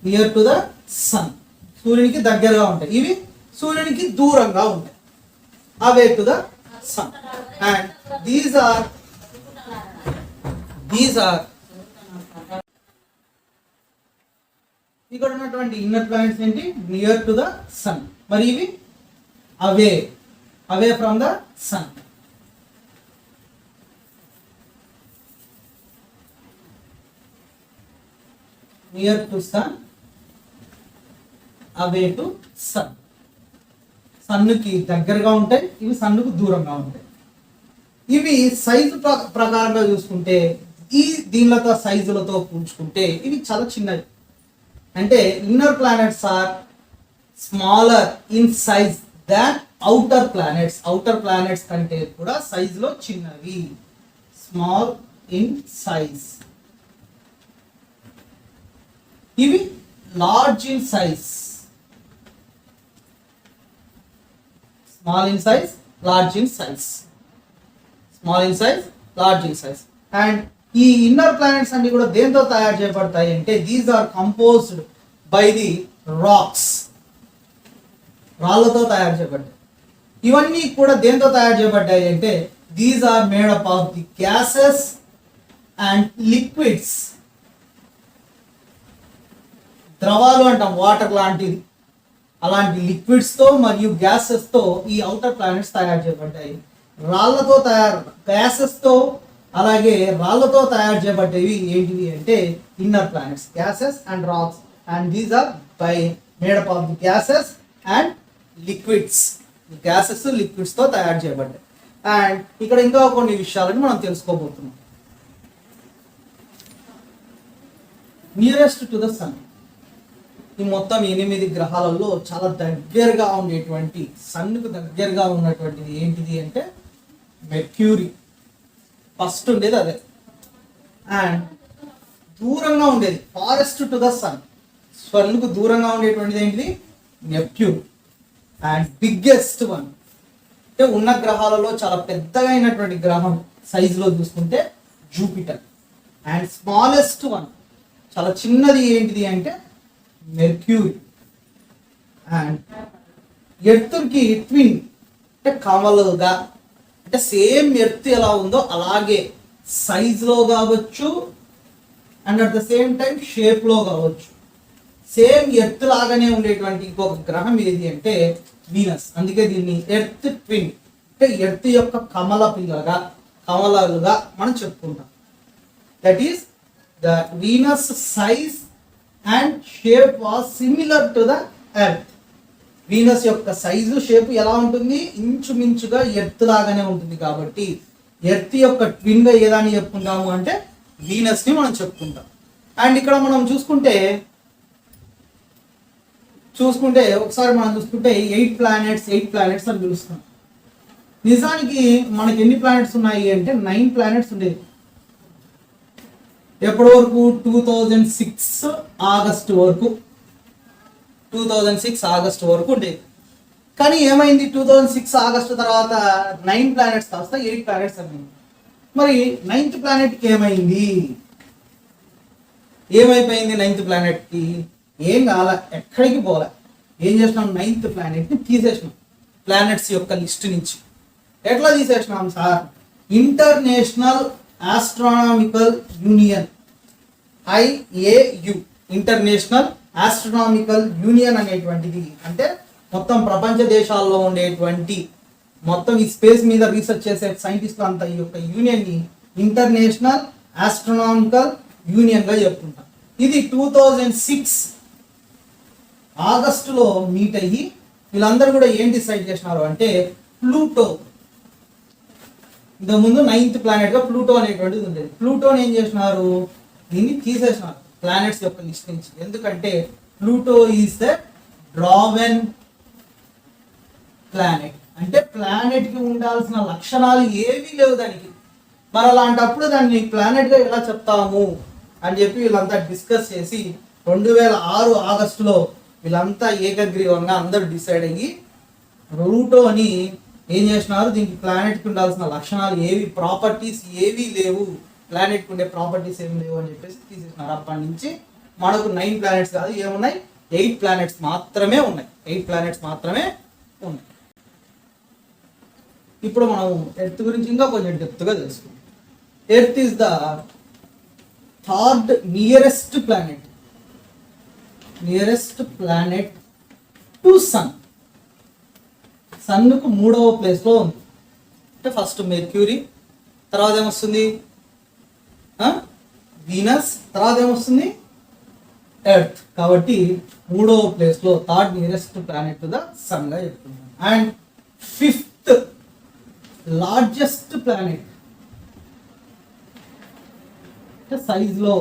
Near to the sun. సూర్యునికి దగ్గరగా ఉంటాయి. ఇవి సూర్యునికి దూరంగా ఉంటాయి. Away to the sun. And these are ఇక్కడ ఉన్నటువంటి ఇన్నర్ ప్లానెట్స్ ఏంటి? Near to the sun. మరి ఇవి away from the sun. Near to sun, away to sun. సన్నుకి దగ్గరగా ఉంటాయి, ఇవి సన్నుకు దూరంగా ఉంటాయి. ఇవి సైజు ప్రకారంగా చూసుకుంటే దీనిలతో సైజులతో పోల్చుకుంటే ఇవి చాలా చిన్నవి. అంటే inner planets are smaller in size than outer planets. Outer planets కంటే కూడా సైజులో చిన్నవి, స్మాల్ ఇన్ సైజ్. ఇవి large in size. Small in size, large in size. Small in size, large in size. And ఈ ఇన్నర్ ప్లానెట్స్ అన్ని కూడా దేంతో తయారు చేయబడతాయి అంటే these are composed by the rocks. రాళ్లతో తయారు చేయబడ్డాయి. ఇవన్నీ కూడా దేంతో తయారు చేయబడ్డాయి అంటే these are made up of the gases and liquids. ద్రవాలు అంటాం, వాటర్ లాంటిది. అలాంటి లిక్విడ్స్ తో మరియు గ్యాసెస్ తో ఈ అవుటర్ ప్లానెట్స్ తయారు చేయబడ్డాయి. రాళ్లతో గ్యాసెస్ తో అలాగే రాళ్లతో తయారు చేయబడ్డవి ఏంటివి అంటే inner planets, gases and rocks. And these are by made up of the gases and liquids. Gases, liquids తో తయారు చేయబడ్డాయి. అండ్ ఇక్కడ ఇంకా కొన్ని విషయాలను మనం తెలుసుకోబోతున్నాం. Nearest to the sun. ఈ మొత్తం 8 గ్రహాలలో చాలా దగ్గరగా ఉండేటువంటి, సన్నుకు దగ్గరగా ఉన్నటువంటిది ఏంటిది అంటే మెర్క్యూరీ. ఫస్ట్ ఉండేది అదే. అండ్ దూరంగా ఉండేది ఫారెస్ట్ టు ద సన్, సన్నుకు దూరంగా ఉండేటువంటిది ఏంటిది? నెప్ట్యూన్. అండ్ బిగ్గెస్ట్ వన్ అంటే ఉన్న గ్రహాలలో చాలా పెద్దగా అయినటువంటి గ్రహం సైజులో చూసుకుంటే జూపిటర్. అండ్ స్మాలెస్ట్ వన్ చాలా చిన్నది ఏంటిది అంటే మెర్క్యూరీ. అండ్ ఎర్త్కి ట్విన్ అంటే కమలుగా, అంటే సేమ్ ఎర్త్ ఎలా ఉందో అలాగే సైజులో కావచ్చు and at the same time షేప్లో కావచ్చు. సేమ్ ఎర్త్ లాగానే ఉండేటువంటి ఇంకొక గ్రహం ఏది అంటే వీనస్. అందుకే దీన్ని ఎర్త్ ట్విన్ అంటే ఎర్త్ యొక్క కమలాలుగా మనం చెప్పుకుంటాం. That is the Venus size and shape was similar to the earth. Venus యొక్క సైజు షేప్ ఎలా ఉంటుంది? ఇంచుమించుగా ఎర్త్ లాగానే ఉంటుంది. కాబట్టి ఎర్త్ యొక్క ట్విన్ గా ఏదాన్ని చెప్పుకుంటాము అంటే వీనస్ ని మనం చెప్పుకుంటాం. అండ్ ఇక్కడ మనం చూసుకుంటే ఒకసారి మనం చూసుకుంటే 8 ప్లానెట్స్ అని పిలుస్తాం. నిజానికి మనకి ఎన్ని ప్లానెట్స్ ఉన్నాయి అంటే 9 ప్లానెట్స్ ఉండేది. ఎప్పటి వరకు? 2006 ఆగస్టు వరకు ఉండేది. కానీ ఏమైంది? 2006 ఆగస్టు తర్వాత 9 ప్లానెట్స్ కాస్త 8 ప్లానెట్స్ అయింది. మరి 9th ప్లానెట్కి ఏమైపోయింది? 9th ప్లానెట్కి ఏం కాల, ఎక్కడికి పోలే. ఏం చేసినాం? 9th ప్లానెట్ని తీసేసినాం ప్లానెట్స్ యొక్క లిస్ట్ నుంచి. ఎట్లా తీసేసినాం sir? International Astronomical Union IAU International Astronomical Union అనేటువంటిది అంటే మొత్తం ప్రపంచ దేశాల్లో ఉండేటువంటి మొత్తం ఈ స్పేస్ మీద రీసెర్చ్ చేసే సైంటిస్టులు అంతా ఈ యొక్క యూనియన్ ని ఇంటర్నేషనల్ ఆస్ట్రానామికల్ యూనియన్ గా చెప్పుకుంటాం. ఇది 2006 ఆగస్టులో మీట్ అయ్యి వీళ్ళందరూ కూడా ఏం డిసైడ్ చేసినారు అంటే ప్లూటో. ఇంతకుముందు 9th ప్లానెట్ గా ప్లూటో అనేటువంటిది ఉండేది. ప్లూటోని ఏం చేసినారు? దీన్ని తీసేసినారు ప్లానెట్స్ యొక్క లిస్ట్ నుంచి. ఎందుకంటే ప్లూటో ఈజ్ ద డ్రావెన్ ప్లానెట్. అంటే ప్లానెట్ కి ఉండాల్సిన లక్షణాలు ఏమీ లేవు దానికి. మరి అలాంటప్పుడు దాన్ని ప్లానెట్ గా ఎలా చెప్తాము అని చెప్పి వీళ్ళంతా డిస్కస్ చేసి 2006 ఆగస్టులో వీళ్ళంతా ఏకగ్రీవంగా అందరూ డిసైడ్ అయ్యి ప్లూటోని ఏం చేసినారు? దీనికి ప్లానెట్ కి ఉండాల్సిన లక్షణాలు ప్రాపర్టీస్ ఏవీ లేవు, ప్లానెట్ కి ఉండే ప్రాపర్టీస్ ఏమి లేవు అని చెప్పేసి తీసేసినారు. అప్పటి నుంచి మనకు 9 ప్లానెట్స్ కాదు, ఏమున్నాయి? 8 ప్లానెట్స్ మాత్రమే ఉన్నాయి. ఇప్పుడు మనం ఎర్త్ గురించి ఇంకా కొంచెం డెప్త్గా తెలుసుకుందాం. Earth is the third nearest planet to sun. సన్కు 3వ ప్లేస్లో ఉంది. అంటే ఫస్ట్ మెర్క్యూరీ, తర్వాత ఏమొస్తుంది? వీనస్, తర్వాత ఏమొస్తుంది? ఎర్త్. కాబట్టి 3వ ప్లేస్లో third nearest planet to the sun గా చెప్తున్నాం. అండ్ 5th లార్జెస్ట్ ప్లానెట్ అంటే సైజ్లో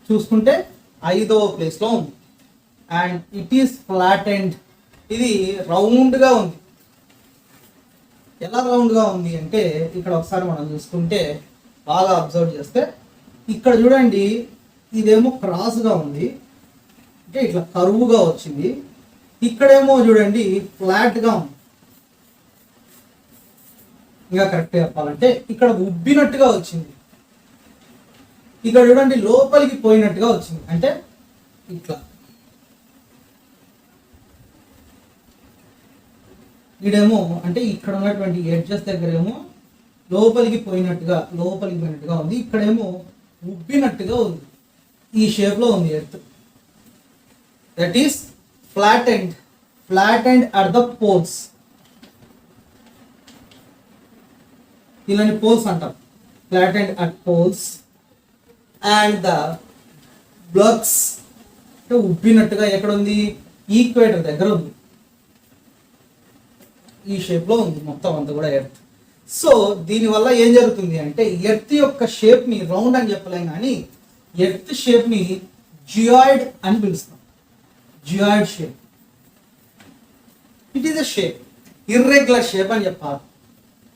చూసుకుంటే 5వ ప్లేస్లో ఉంది. And it is flat and ఇది రౌండ్గా ఉంది. ఎలా రౌండ్గా ఉంది అంటే ఇక్కడ ఒకసారి మనం చూసుకుంటే బాగా అబ్జర్వ్ చేస్తే ఇక్కడ చూడండి, ఇదేమో క్రాస్గా ఉంది అంటే ఇట్లా కరువుగా వచ్చింది. ఇక్కడేమో చూడండి ఫ్లాట్గా ఉంది. ఇంకా కరెక్ట్ చెప్పాలంటే ఇక్కడ ఉబ్బినట్టుగా వచ్చింది. ఇక్కడ చూడండి లోపలికి పోయినట్టుగా వచ్చింది. అంటే ఇట్లా ఇడేమో అంటే ఇక్కడ ఉన్నటువంటి ఎడ్జెస్ దగ్గర ఏమో లోపలికి పోయినట్టుగా ఉంది. ఇక్కడేమో ఉబ్బినట్టుగా ఉంది. ఈ షేప్ లో ఉంది earth. That is flat and at the poles. ఇలాంటి పోల్స్ అంటాం, flat and at poles. And the bulges అంటే ఉబ్బినట్టుగా ఎక్కడ ఉంది? ఈక్వేటర్ దగ్గర ఉంది. ఈ షేప్ లో ఉంది మొత్తం అంతా కూడా ఎర్త్. సో దీనివల్ల ఏం జరుగుతుంది అంటే ఎర్త్ యొక్క షేప్ ని రౌండ్ అని చెప్పలేం, కానీ ఎర్త్ షేప్ ని జియాయిడ్ అని పిలుస్తాం. Geoid shape. It is a shape, irregular shape అని చెప్పాలి.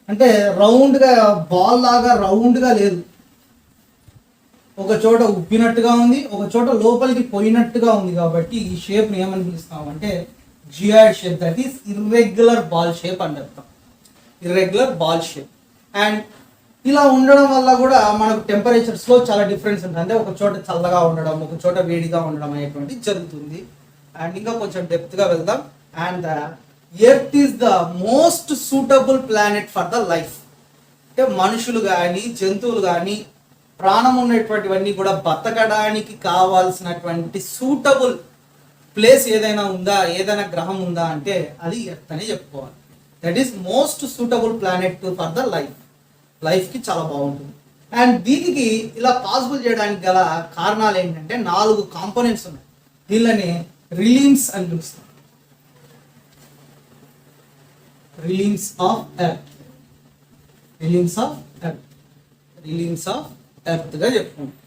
అంటే రౌండ్గా బాల్ లాగా రౌండ్గా లేదు. ఒక చోట ఉబ్బినట్టుగా ఉంది, ఒక చోట లోపలికి పోయినట్టుగా ఉంది. కాబట్టి ఈ షేప్ని ఏమని పిలుస్తాం అంటే geoid shape. That is irregular ball shape అని చెప్తాం. Irregular ball shape. అండ్ ఇలా ఉండడం వల్ల కూడా మనకు టెంపరేచర్స్లో చాలా డిఫరెన్స్ ఉంటుంది. అంటే ఒక చోట చల్లగా ఉండడం, ఒక చోట వేడిగా ఉండడం అనేటువంటి జరుగుతుంది. అండ్ ఇంకా కొంచెం డెప్త్గా వెళ్దాం. And earth is the most suitable planet for the life. అంటే మనుషులు కానీ జంతువులు కానీ ప్రాణం ఉన్నటువంటివన్నీ కూడా బతకడానికి కావాల్సినటువంటి సూటబుల్ ప్లేస్ ఏదైనా ఉందా, ఏదైనా గ్రహం ఉందా అంటే అది ఎర్త్ అని చెప్పుకోవాలి. That is most suitable planet for the లైఫ్కి చాలా బాగుంటుంది. అండ్ దీనికి ఇలా పాసిబుల్ చేయడానికి గల కారణాలు ఏంటంటే 4 కాంపోనెంట్స్ ఉన్నాయి. దీనిని రిలీమ్స్ అని పిలుస్తాం. రిలీమ్స్ of earth, రిలీమ్స్ of earth, రిలీమ్స్ of earth గా చెప్పుకుంటాం.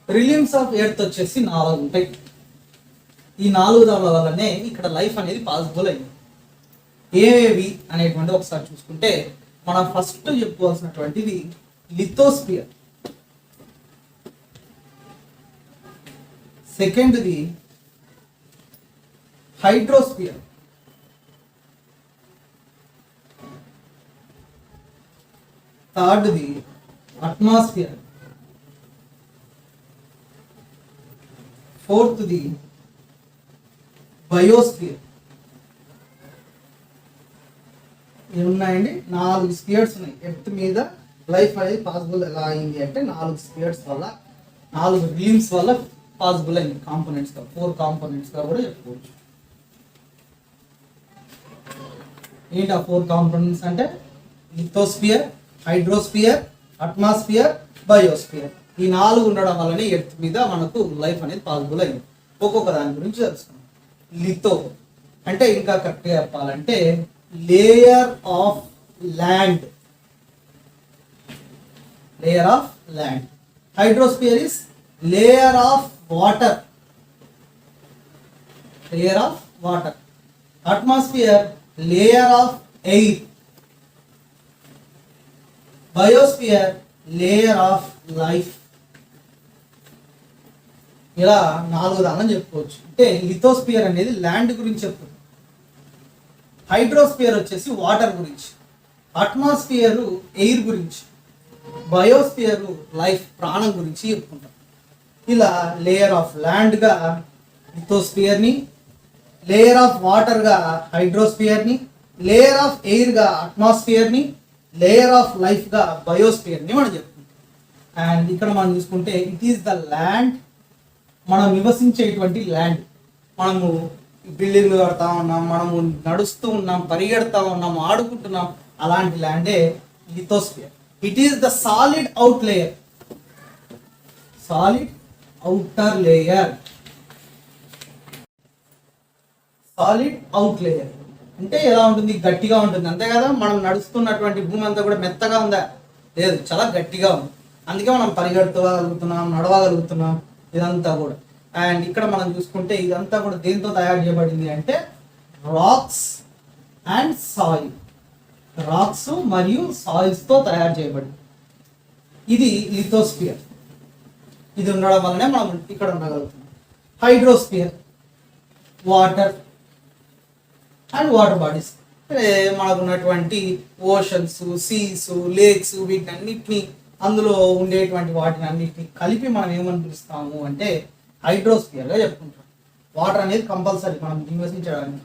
రిలీమ్స్ ఆఫ్ ఎర్త్ వచ్చేసి 4 ఉంటాయి. ఈ 4 దాని వల్లనే ఇక్కడ లైఫ్ అనేది పాసిబుల్ అయింది. ఏవేవి అనేటువంటి ఒకసారి చూసుకుంటే మనం ఫస్ట్ చెప్పుకోవాల్సినటువంటిది లిథోస్పియర్, సెకండ్ది హైడ్రోస్పియర్, థర్డ్ది అట్మాస్ఫియర్, ఫోర్త్ది బయోస్ఫియర్. ఏమున్నాయండి? 4 స్పియర్స్ ఉన్నాయి. ఎర్త్ మీద లైఫ్ అనేది పాసిబుల్ ఎలా అయింది అంటే 4 స్పియర్స్ వల్ల, 4 రిలీమ్స్ వల్ల పాసిబుల్ అయింది. కాంపోనెంట్స్ గా 4 కాంపోనెంట్స్ గా కూడా చెప్పుకోవచ్చు. ఏంటి ఆ 4 కాంపోనెంట్స్ అంటే? Lithosphere, hydrosphere, atmosphere, biosphere. ఈ 4 ఉండడం వల్లనే ఎర్త్ మీద మనకు లైఫ్ అనేది పాసిబుల్ అయింది. ఒక్కొక్క దాని గురించి తెలుసుకున్నాం. లిథో అంటే ఇంకా కరెక్ట్గా చెప్పాలంటే layer of land, layer of land. Hydrosphere is layer of water, layer of water. Atmosphere layer of air. Biosphere layer of life. ఇలా 4 దాని చెప్పుకోవచ్చు. అంటే లిథోస్పియర్ అనేది ల్యాండ్ గురించి చెప్తుంది, హైడ్రోస్పియర్ వచ్చేసి వాటర్ గురించి, అట్మాస్ఫియర్ ఎయిర్ గురించి, బయోస్ఫియర్ లైఫ్ ప్రాణం గురించి చెప్పుకుంటాం. ఇలా లేయర్ ఆఫ్ ల్యాండ్గా లిథోస్పియర్ని, లేయర్ ఆఫ్ వాటర్గా హైడ్రోస్పియర్ని, లేయర్ ఆఫ్ ఎయిర్గా అట్మాస్ఫియర్ని, లేయర్ ఆఫ్ లైఫ్గా బయోస్ఫియర్ని మనం చెప్పుకుంటాం. అండ్ ఇక్కడ మనం చూసుకుంటే ఇట్ ఈస్ ద ల్యాండ్, మనం నివసించేటువంటి ల్యాండ్. మనము బిల్డింగ్లు కడతా ఉన్నాం, మనము నడుస్తూ ఉన్నాం, పరిగెడతా ఉన్నాం, ఆడుకుంటున్నాం, అలాంటి ల్యాండే lithosphere. It is the solid out layer, solid outer layer. Solid out layer అంటే ఎలా ఉంటుంది? గట్టిగా ఉంటుంది, అంతే కదా. మనం నడుస్తున్నటువంటి భూమి అంతా కూడా మెత్తగా ఉందా? లేదు, చాలా గట్టిగా ఉంది. అందుకే మనం పరిగెడుతగలుగుతున్నాం, నడవగలుగుతున్నాం, ఇదంతా కూడా. అండ్ ఇక్కడ మనం చూసుకుంటే ఇదంతా కూడా దేంతో తయారు చేయబడింది అంటే రాక్స్ అండ్ సాయిల్, రాక్స్ మరియు సాయిల్స్ తో తయారు చేయబడింది. ఇది లిథోస్పియర్. ఇది ఉండడం వల్లనే మనం ఇక్కడ ఉండగలుగుతున్నాం. Hydrosphere water and water bodies, మనకు ఉన్నటువంటి ఓషన్స్, సీస్, లేక్స్, వీటన్నిటిని, అందులో ఉండేటువంటి వాటిని అన్నిటిని కలిపి మనం ఏమని పిలుస్తాము అంటే హైడ్రోస్పియర్గా చెప్పుకుంటాం. వాటర్ అనేది కంపల్సరీ మనం నివసించడానికి,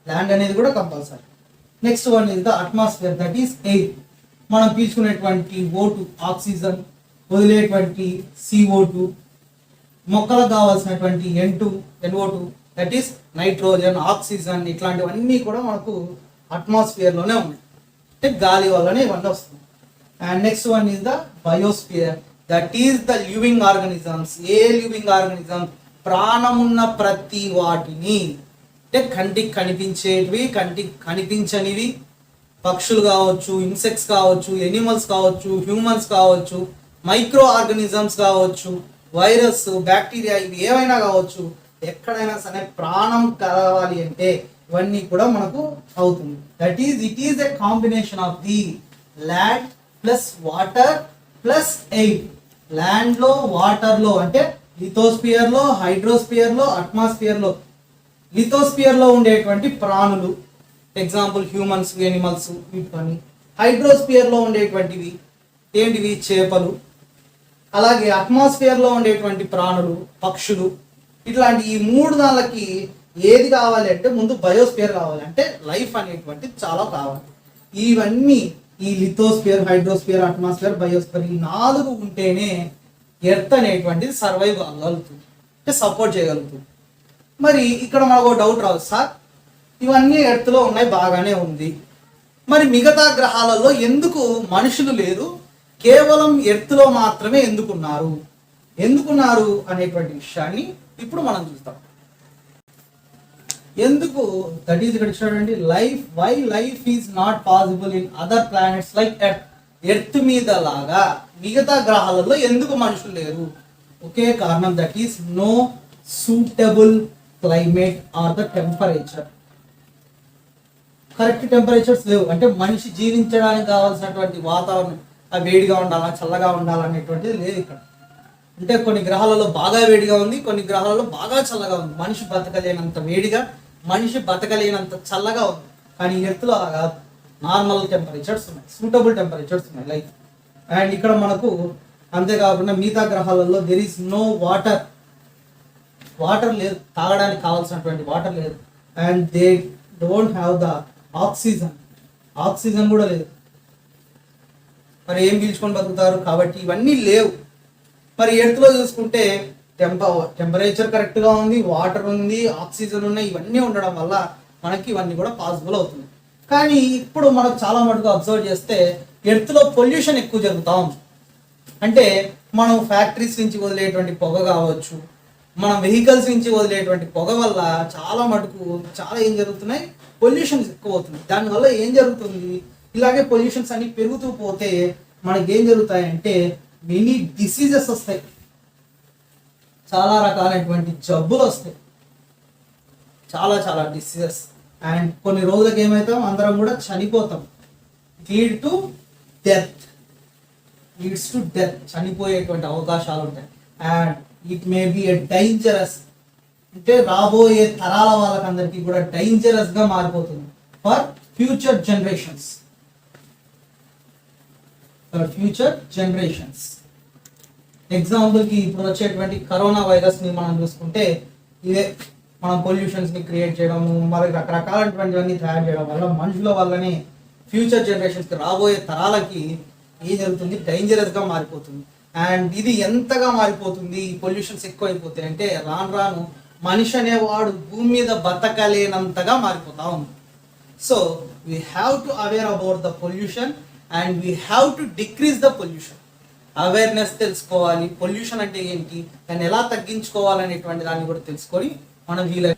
ల్యాండ్ అనేది కూడా compulsory. Next one is the atmosphere, that is air. మనం పీల్చుకునేటువంటి O2 ఆక్సిజన్, వదిలేటువంటి CO2, మొక్కలకు కావాల్సినటువంటి NO2 that is nitrogen, oxygen, ఇట్లాంటివన్నీ కూడా మనకు అట్మాస్ఫియర్లోనే ఉన్నాయి. అంటే గాలి వల్లనే ఇవన్నీ వస్తుంది. And next one is the biosphere, that is the living organisms. ఏ లివింగ్ ఆర్గానిజం? ప్రాణమున్న ప్రతి వాటిని, అంటే కంటికి కనిపించేటివి, కంటికి కనిపించనివి, పక్షులు కావచ్చు, ఇన్సెక్ట్స్ కావచ్చు, ఎనిమల్స్ కావచ్చు, హ్యూమన్స్ కావచ్చు, మైక్రో ఆర్గానిజమ్స్ కావచ్చు, వైరస్, బ్యాక్టీరియా, ఇవి ఏవైనా కావచ్చు, ఎక్కడైనా సరే ప్రాణం కలవాలి అంటే ఇవన్నీ కూడా మనకు అవుతుంది. That is it is a combination of the land plus water plus air. Land లో, వాటర్ లో, అంటే లిథోస్పియర్ లో, హైడ్రోస్పియర్ లో, అట్మాస్ఫియర్ లో. లిథోస్పియర్ లో ఉండేటువంటి ప్రాణులు, ఎగ్జాంపుల్ హ్యూమన్స్, ఎనిమల్స్, వీటిని. హైడ్రోస్పియర్ లో ఉండేటువంటివి ఏంటివి? చేపలు. అలాగే అట్మాస్ఫియర్ లో ఉండేటువంటి ప్రాణులు, పక్షులు. ఇట్లాంటి ఈ 3 దానికి ఏది కావాలి అంటే ముందు బయోస్పియర్ కావాలి, అంటే లైఫ్ అనేటువంటి చాలా కావాలి. ఇవన్నీ ఈ లిథోస్ఫియర్, హైడ్రోస్ఫియర్, అట్మాస్ఫియర్, బయోస్ఫియర్ ఈ 4 ఉంటేనే ఎర్త్ అనేటువంటిది సర్వైవ్ కాగలుగుతుంది, అంటే సపోర్ట్ చేయగలుగుతుంది. మరి ఇక్కడ మనకు ఒక డౌట్ రావచ్చు, సార్ ఇవన్నీ ఎర్త్లో ఉన్నాయి బాగానే ఉంది, మరి మిగతా గ్రహాలలో ఎందుకు మనుషులు లేరు, కేవలం ఎర్త్లో మాత్రమే ఎందుకున్నారు అనేటువంటి విషయాన్ని ఇప్పుడు మనం చూస్తాం. ఎందుకు దట్ ఈస్ ఇక్కడ చూడండి, why life is not possible in other planets like Earth. Earth మీద లాగా మిగతా గ్రహాలలో ఎందుకు మనుషులు లేరు? ఒకే కారణం, that is no suitable climate or the temperature. Correct temperatures లేవు, అంటే మనిషి జీవించడానికి కావాల్సినటువంటి వాతావరణం, అది వేడిగా ఉండాలా చల్లగా ఉండాలనేటువంటిది లేదు ఇక్కడ. అంటే కొన్ని గ్రహాలలో బాగా వేడిగా ఉంది, కొన్ని గ్రహాలలో బాగా చల్లగా ఉంది. మనిషి బతకలేనంత వేడిగా, మనిషి బతకలేనంత చల్లగా ఉంది. కానీ ఎర్త్లో అలా కాదు, నార్మల్ టెంపరేచర్స్ ఉన్నాయి, సూటబుల్ టెంపరేచర్స్ ఉన్నాయి లైక్. అండ్ ఇక్కడ మనకు అంతేకాకుండా మిగతా గ్రహాలలో దెర్ ఈస్ నో వాటర్ లేదు, తాగడానికి కావాల్సినటువంటి వాటర్ లేదు. And they don't have the oxygen కూడా లేదు. మరి ఏం పీల్చుకొని బతుకుతారు? కాబట్టి ఇవన్నీ లేవు. మరి ఎర్త్లో చూసుకుంటే టెంపరేచర్ కరెక్ట్గా ఉంది, వాటర్ ఉంది, ఆక్సిజన్ ఉన్నాయి, ఇవన్నీ ఉండడం వల్ల మనకి ఇవన్నీ కూడా పాసిబుల్ అవుతుంది. కానీ ఇప్పుడు మనకు చాలా మటుకు అబ్జర్వ్ చేస్తే ఎర్త్లో పొల్యూషన్ ఎక్కువ జరుగుతూ ఉంది. అంటే మనం ఫ్యాక్టరీస్ నుంచి వదిలేటువంటి పొగ కావచ్చు, మనం వెహికల్స్ నుంచి వదిలేటువంటి పొగ వల్ల చాలా ఏం జరుగుతున్నాయి, పొల్యూషన్స్ ఎక్కువ అవుతుంది. దానివల్ల ఏం జరుగుతుంది, ఇలాగే పొల్యూషన్స్ అన్ని పెరుగుతూ పోతే మనకి ఏం జరుగుతాయంటే మెనీ డిసీజెస్ వస్తాయి, చాలా రకాలైనటువంటి జబ్బులు వస్తాయి, చాలా డిసీజెస్. అండ్ కొన్ని రోజులకు ఏమవుతాం, అందరం కూడా చనిపోతాం. లీడ్స్ టు డెత్, చనిపోయేటువంటి అవకాశాలు ఉంటాయి. And it may be a dangerous, అంటే రాబోయే తరాల వాళ్ళకందరికీ కూడా డేంజరస్ గా మారిపోతుంది ఫర్ ఫ్యూచర్ జనరేషన్స్. ఎగ్జాంపుల్కి ఇప్పుడు వచ్చేటువంటి కరోనా వైరస్ని మనం చూసుకుంటే ఇదే, మనం పొల్యూషన్స్ని క్రియేట్ చేయడము, మరి రకరకాలైనటువంటివన్నీ తయారు చేయడం వల్ల మనుషుల వల్లనే ఫ్యూచర్ జనరేషన్స్కి, రాబోయే తరాలకి ఏం జరుగుతుంది, డేంజరస్గా మారిపోతుంది. అండ్ ఇది ఎంతగా మారిపోతుంది, ఈ పొల్యూషన్స్ ఎక్కువైపోతాయి అంటే రాను మనిషి అనేవాడు భూమి మీద బతకలేనంతగా మారిపోతా ఉంది. So we have to aware about the pollution and we have to decrease the pollution. Awareness తెలుసుకోవాలి, పొల్యూషన్ అంటే ఏంటి, దాన్ని ఎలా తగ్గించుకోవాలనేటువంటి దాన్ని కూడా తెలుసుకొని మనం వీలైన.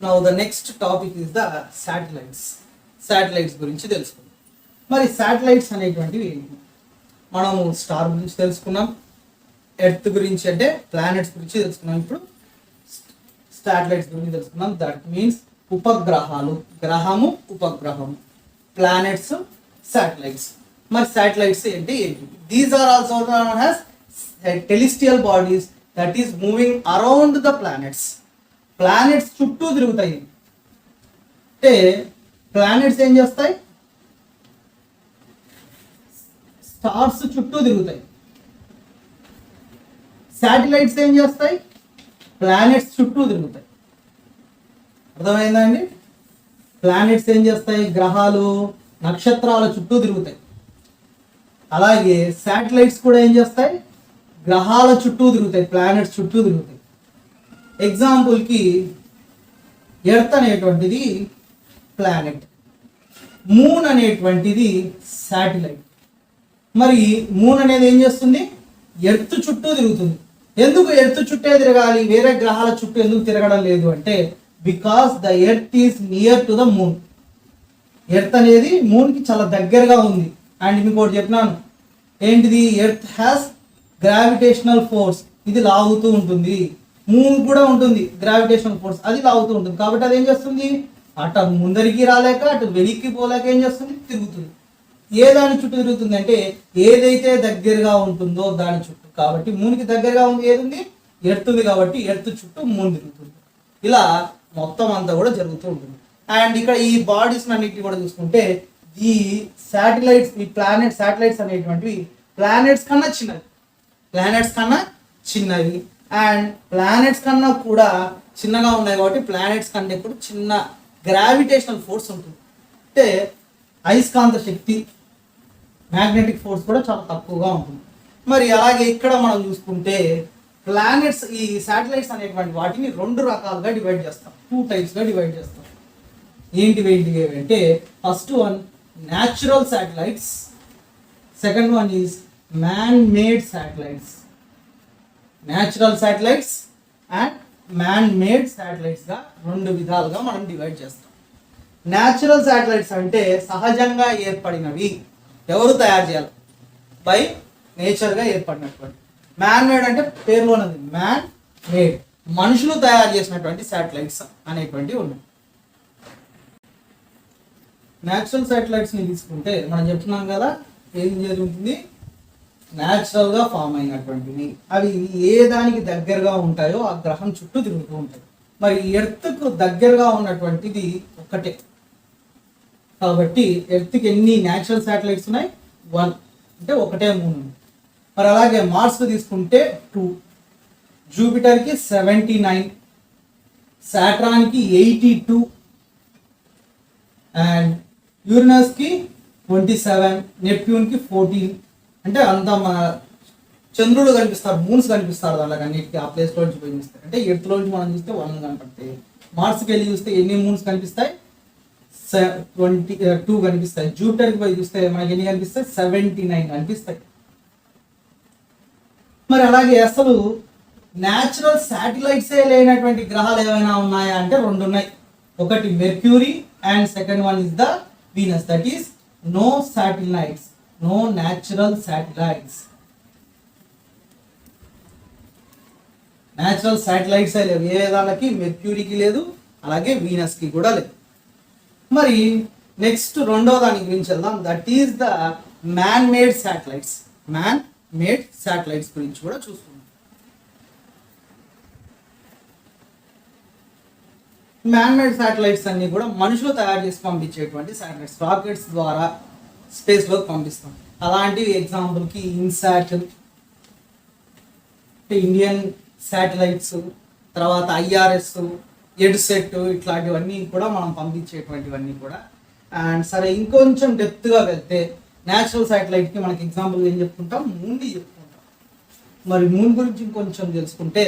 Now the next topic is the satellites గురించి తెలుసుకుందాం. మరి శాటిలైట్స్ అనేటువంటివి ఏంటి? మనము స్టార్ గురించి తెలుసుకున్నాం, ఎర్త్ గురించి అంటే ప్లానెట్స్ గురించి తెలుసుకున్నాం, ఇప్పుడు శాటిలైట్స్ గురించి తెలుసుకున్నాం. దట్ మీన్స్ ఉపగ్రహాలు, గ్రహము ఉపగ్రహము, ప్లానెట్స్ శాటిలైట్స్. మరి శాటిలైట్స్ ఏంటి? These are also known as celestial bodies that is moving around the planets. Planets చుట్టూ తిరుగుతాయి. అంటే ప్లానెట్స్ ఏం చేస్తాయి, స్టార్స్ చుట్టూ తిరుగుతాయి. శాటిలైట్స్ ఏం చేస్తాయి, ప్లానెట్స్ చుట్టూ తిరుగుతాయి. అర్థమైందండి? ప్లానెట్స్ ఏం చేస్తాయి, గ్రహాలు నక్షత్రాల చుట్టూ తిరుగుతాయి. అలాగే శాటిలైట్స్ కూడా ఏం చేస్తాయి, గ్రహాల చుట్టూ తిరుగుతాయి, ప్లానెట్స్ చుట్టూ తిరుగుతాయి. ఎగ్జాంపుల్కి ఎర్త్ అనేటువంటిది ప్లానెట్, మూన్ అనేటువంటిది శాటిలైట్. మరి మూన్ అనేది ఏం చేస్తుంది, ఎర్త్ చుట్టూ తిరుగుతుంది. ఎందుకు ఎర్త్ చుట్టే తిరగాలి, వేరే గ్రహాల చుట్టూ ఎందుకు తిరగడం లేదు అంటే because the earth is near to the moon. Earth అనేది మూన్కి చాలా దగ్గరగా ఉంది. అండ్ మీకు ఒకటి చెప్పినాను, ఏంటిది, ఎర్త్ హ్యాస్ గ్రావిటేషనల్ ఫోర్స్, ఇది లాగుతూ ఉంటుంది. మూన్ కూడా ఉంటుంది గ్రావిటేషనల్ ఫోర్స్, అది లాగుతూ ఉంటుంది. కాబట్టి అది ఏం చేస్తుంది, అటు ముందరికి రాలేక అటు వెనక్కి పోలేక ఏం చేస్తుంది, తిరుగుతుంది. ఏ దాని చుట్టూ తిరుగుతుంది అంటే ఏదైతే దగ్గరగా ఉంటుందో దాని చుట్టూ. కాబట్టి మూన్కి దగ్గరగా ఉంది ఏది ఉంది, ఎర్త్ ఉంది. కాబట్టి ఎర్త్ చుట్టూ మూన్ తిరుగుతుంది. ఇలా మొత్తం అంతా కూడా జరుగుతూ ఉంటుంది. అండ్ ఇక్కడ ఈ బాడీస్ అన్నిటిని కూడా చూసుకుంటే ఈ శాటిలైట్స్, ఈ శాటిలైట్స్ అనేటువంటివి ప్లానెట్స్ కన్నా చిన్నవి. అండ్ ప్లానెట్స్ కన్నా కూడా చిన్నగా ఉన్నాయి కాబట్టి ప్లానెట్స్ కంటే కూడా చిన్న గ్రావిటేషనల్ ఫోర్స్ ఉంటుంది. అంటే అయస్కాంత శక్తి మ్యాగ్నెటిక్ ఫోర్స్ కూడా చాలా తక్కువగా ఉంటుంది. మరి అలాగే ఇక్కడ మనం చూసుకుంటే ప్లానెట్స్, ఈ శాటిలైట్స్ అనేటువంటి వాటిని 2 రకాలుగా డివైడ్ చేస్తాం, 2 టైప్స్గా డివైడ్ చేస్తాం. ఏంటివి అంటే first one natural satellites, second one is man made satellites. Natural satellites and man made శాటిలైట్స్గా 2 విధాలుగా మనం డివైడ్ చేస్తాం. న్యాచురల్ శాటిలైట్స్ అంటే సహజంగా ఏర్పడినవి, ఎవరు తయారు చేయాలి, బై నేచర్గా ఏర్పడినటువంటి. మ్యాన్ మేడ్ అంటే పేరులోనది మ్యాన్ మేడ్, మనుషులు తయారు చేసినటువంటి శాటిలైట్స్ అనేటువంటివి ఉన్నాయి. న్యాచురల్ శాటిలైట్స్ని తీసుకుంటే మనం చెప్తున్నాం కదా ఏం జరుగుతుంది, న్యాచురల్గా ఫామ్ అయినటువంటివి. అవి ఏ దానికి దగ్గరగా ఉంటాయో ఆ గ్రహం చుట్టూ తిరుగుతూ ఉంటాయి. మరి ఎర్త్కు దగ్గరగా ఉన్నటువంటిది ఒక్కటే, కాబట్టి ఎర్త్కి ఎన్ని న్యాచురల్ శాటిలైట్స్ ఉన్నాయి, 1, అంటే ఒకటే మూన్ ఉంది. మరి అలాగే మార్స్కి తీసుకుంటే 2, జూపిటర్కి 79, సాటర్న్కి 82 అండ్ యూరినస్కి 27, నెప్ట్యూన్కి 14. అంటే అంతా మన చంద్రుడు కనిపిస్తారు, మూన్స్ కనిపిస్తారు వాళ్ళకి అన్నిటికీ ఆ ప్లేస్లోంచి పోయి చూస్తే. అంటే ఎర్త్లోంచి మనం చూస్తే 1 కనపడతాయి, మార్స్కి వెళ్ళి చూస్తే ఎన్ని మూన్స్ కనిపిస్తాయి, 22 కనిపిస్తాయి. జూపిటర్కి పోయి చూస్తే మనకి ఎన్ని కనిపిస్తాయి, 79 కనిపిస్తాయి. మరి అలాగే అసలు న్యాచురల్ శాటిలైట్సే లేనటువంటి గ్రహాలు ఏమైనా ఉన్నాయా అంటే 2 ఉన్నాయి. ఒకటి Mercury and second one is the Venus. That is no satellites, no natural satellites. Natural satellites లేవు ఏ దానికి, మెర్క్యూరీకి లేదు, అలాగే వీనస్కి కూడా లేదు. మరి నెక్స్ట్ 2వ దాని గురించి వెళ్దాం. That is the man made satellites. Man made satellites గురించి కూడా చూసుకుందాం. మ్యాన్ మేడ్ శాటిలైట్స్ అన్ని కూడా మనుషులు తయారు చేసి పంపించేటువంటి శాటిలైట్స్, రాకెట్స్ ద్వారా స్పేస్లోకి పంపిస్తాం. అలాంటివి ఎగ్జాంపుల్కి ఇన్సాట్, ఇండియన్ శాటిలైట్స్, తర్వాత ఐఆర్ఎస్, ఎడ్సెట్, ఇట్లాంటివన్నీ కూడా మనం పంపించేటువంటివన్నీ కూడా. అండ్ సరే ఇంకొంచెం డెప్త్గా వెళ్తే న్యాచురల్ శాటిలైట్కి మనకి ఎగ్జాంపుల్ ఏం చెప్పుకుంటాం, మూన్ది చెప్పుకుంటాం. మరి మూన్ గురించి ఇంకొంచెం తెలుసుకుంటే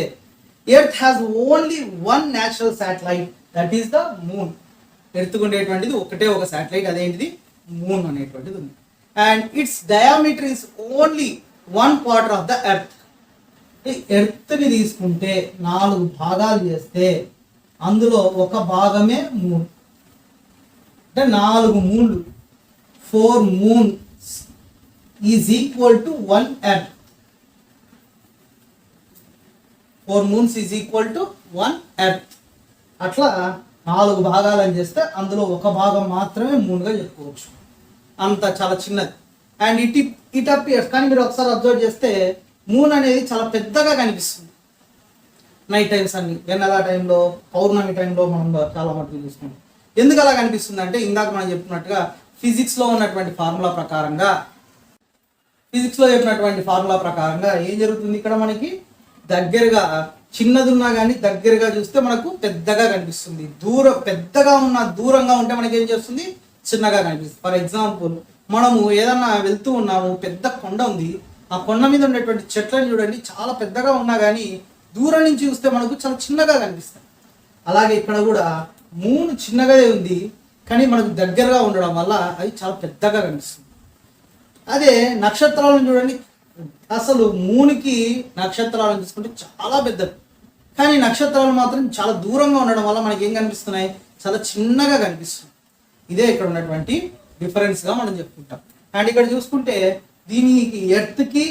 earth has only 1 natural satellite, that is the moon. ఎర్త్కు ఉండేటువంటిది ఒకటే ఒక శాటిలైట్, అదేంటిది మూన్ అనేటువంటిది ఉంది. And its diameter is only 1/4 of the earth. ఎర్త్ని తీసుకుంటే 4 భాగాలు చేస్తే అందులో ఒక భాగమే మూన్, అంటే 4 మూన్లు, 4 moons is equal to 1 earth. 4 moons is equal to 1 earth. అట్లా 4 భాగాలని చేస్తే అందులో ఒక భాగం మాత్రమే మూన్గా చెప్పుకోవచ్చు. అంత చాలా చిన్నది. అండ్ ఇట్ అపియర్స్, కానీ మీరు ఒకసారి అబ్జర్వ్ చేస్తే మూన్ అనేది చాలా పెద్దగా కనిపిస్తుంది నైట్ టైమ్స్ అన్ని, వెన్నెల టైంలో, పౌర్ణమి టైంలో మనం చాలా మటుకు చూసుకుంటాం. ఎందుకు అలా కనిపిస్తుంది అంటే ఇందాక మనం చెప్పినట్టుగా ఫిజిక్స్లో చెప్పినటువంటి ఫార్ములా ప్రకారంగా ఏం జరుగుతుంది, ఇక్కడ మనకి దగ్గరగా చిన్నది ఉన్నా కానీ దగ్గరగా చూస్తే మనకు పెద్దగా కనిపిస్తుంది, దూరంగా ఉంటే మనకి ఏం చేస్తుంది, చిన్నగా కనిపిస్తుంది. ఫర్ ఎగ్జాంపుల్ మనము ఏదన్నా వెళ్తూ ఉన్నాము, పెద్ద కొండ ఉంది, ఆ కొండ మీద ఉండేటువంటి చెట్లను చూడండి, చాలా పెద్దగా ఉన్నా కానీ దూరం నుంచి చూస్తే మనకు చాలా చిన్నగా కనిపిస్తాయి. అలాగే ఇక్కడ కూడా మూన్ చిన్నగానే ఉంది, కానీ మనకు దగ్గరగా ఉండడం వల్ల అది చాలా పెద్దగా కనిపిస్తుంది. అదే నక్షత్రాలను చూడండి, అసలు మూన్కి నక్షత్రాలను చూసుకుంటే చాలా పెద్దవి, కానీ నక్షత్రాలు మాత్రం చాలా దూరంగా ఉండడం వల్ల మనకి ఏం కనిపిస్తున్నాయి, చాలా చిన్నగా కనిపిస్తుంది. ఇదే ఇక్కడ ఉన్నటువంటి డిఫరెన్స్గా మనం చెప్పుకుంటాం. అండ్ ఇక్కడ చూసుకుంటే దీనికి ఎర్త్కి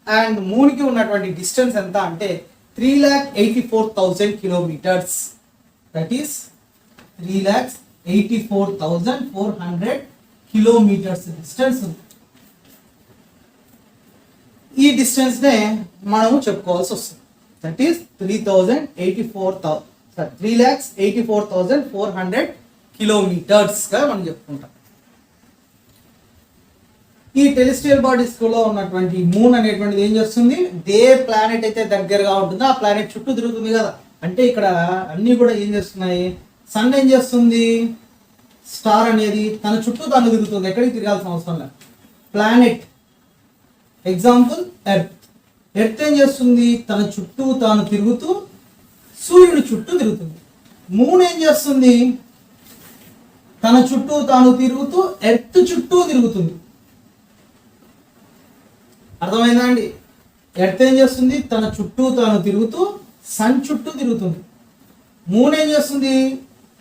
అండ్ మూన్కి ఉన్నటువంటి డిస్టెన్స్ ఎంత అంటే 3,84,000 kilometres. That is 3,84,400 kilometres distance ఉంది. ఈ డిస్టెన్స్నే మనము చెప్పుకోవాల్సి వస్తుంది. దట్ ఈస్ 3,84,400 కిలోమీటర్స్గా మనం చెప్పుకుంటాం. ఈ టెలిస్టియల్ బాడీస్ లో ఉన్నటువంటి మూన్ అనేటువంటిది ఏం చేస్తుంది, దే ప్లానెట్ అయితే దగ్గరగా ఉంటుందో ఆ ప్లానెట్ చుట్టూ తిరుగుతుంది కదా. అంటే ఇక్కడ అన్ని కూడా ఏం చేస్తున్నాయి, సన్ ఏం చేస్తుంది, స్టార్ అనేది తన చుట్టూ తను తిరుగుతుంది, ఎక్కడికి తిరగాల్సిన అవసరం లేదు. Planet example earth. ఎర్త్ ఏం చేస్తుంది? తన చుట్టూ తాను తిరుగుతూ సూర్యుని చుట్టూ తిరుగుతుంది. మూన్ ఏం చేస్తుంది? తన చుట్టూ తాను తిరుగుతూ ఎర్త్ చుట్టూ తిరుగుతుంది. అర్థమైందా అండి? ఎర్త్ ఏం చేస్తుంది? తన చుట్టూ తాను తిరుగుతూ సన్ చుట్టూ తిరుగుతుంది. మూన్ ఏం చేస్తుంది?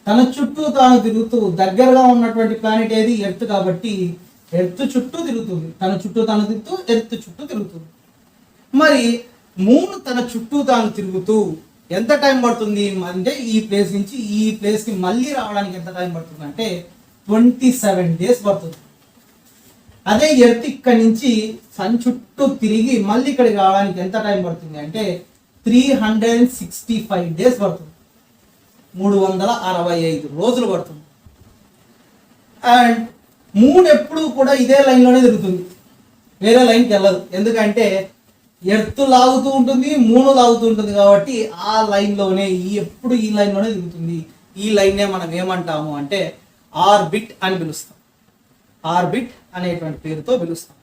తన చుట్టూ తాను తిరుగుతూ, దగ్గరగా ఉన్నటువంటి ప్లానెట్ ఏది? ఎర్త్. కాబట్టి ఎర్త్ చుట్టూ తిరుగుతుంది. తన చుట్టూ తాను తిరుగుతూ ఎర్త్ చుట్టూ తిరుగుతుంది. మరి మూన్ తన చుట్టూ తాను తిరుగుతూ ఎంత టైం పడుతుంది అంటే, ఈ ప్లేస్ నుంచి ఈ ప్లేస్కి మళ్ళీ రావడానికి ఎంత టైం పడుతుంది అంటే 27 days పడుతుంది. అదే ఎర్త్ ఇక్కడి నుంచి సన్ చుట్టూ తిరిగి మళ్ళీ ఇక్కడికి రావడానికి ఎంత టైం పడుతుంది అంటే 365 days పడుతుంది. 365 రోజులు పడుతుంది. అండ్ మూన్ ఎప్పుడు కూడా ఇదే లైన్లోనే తిరుగుతుంది, వేరే లైన్కి వెళ్ళదు. ఎందుకంటే ఎర్త్ లాగుతూ ఉంటుంది, మూన్ లాగుతూ ఉంటుంది. కాబట్టి ఆ లైన్లోనే ఎప్పుడు ఈ లైన్లోనే తిరుగుతుంది. ఈ లైన్నే మనం ఏమంటాము అంటే ఆర్బిట్ అని పిలుస్తాం. ఆర్బిట్ అనేటువంటి పేరుతో పిలుస్తాం.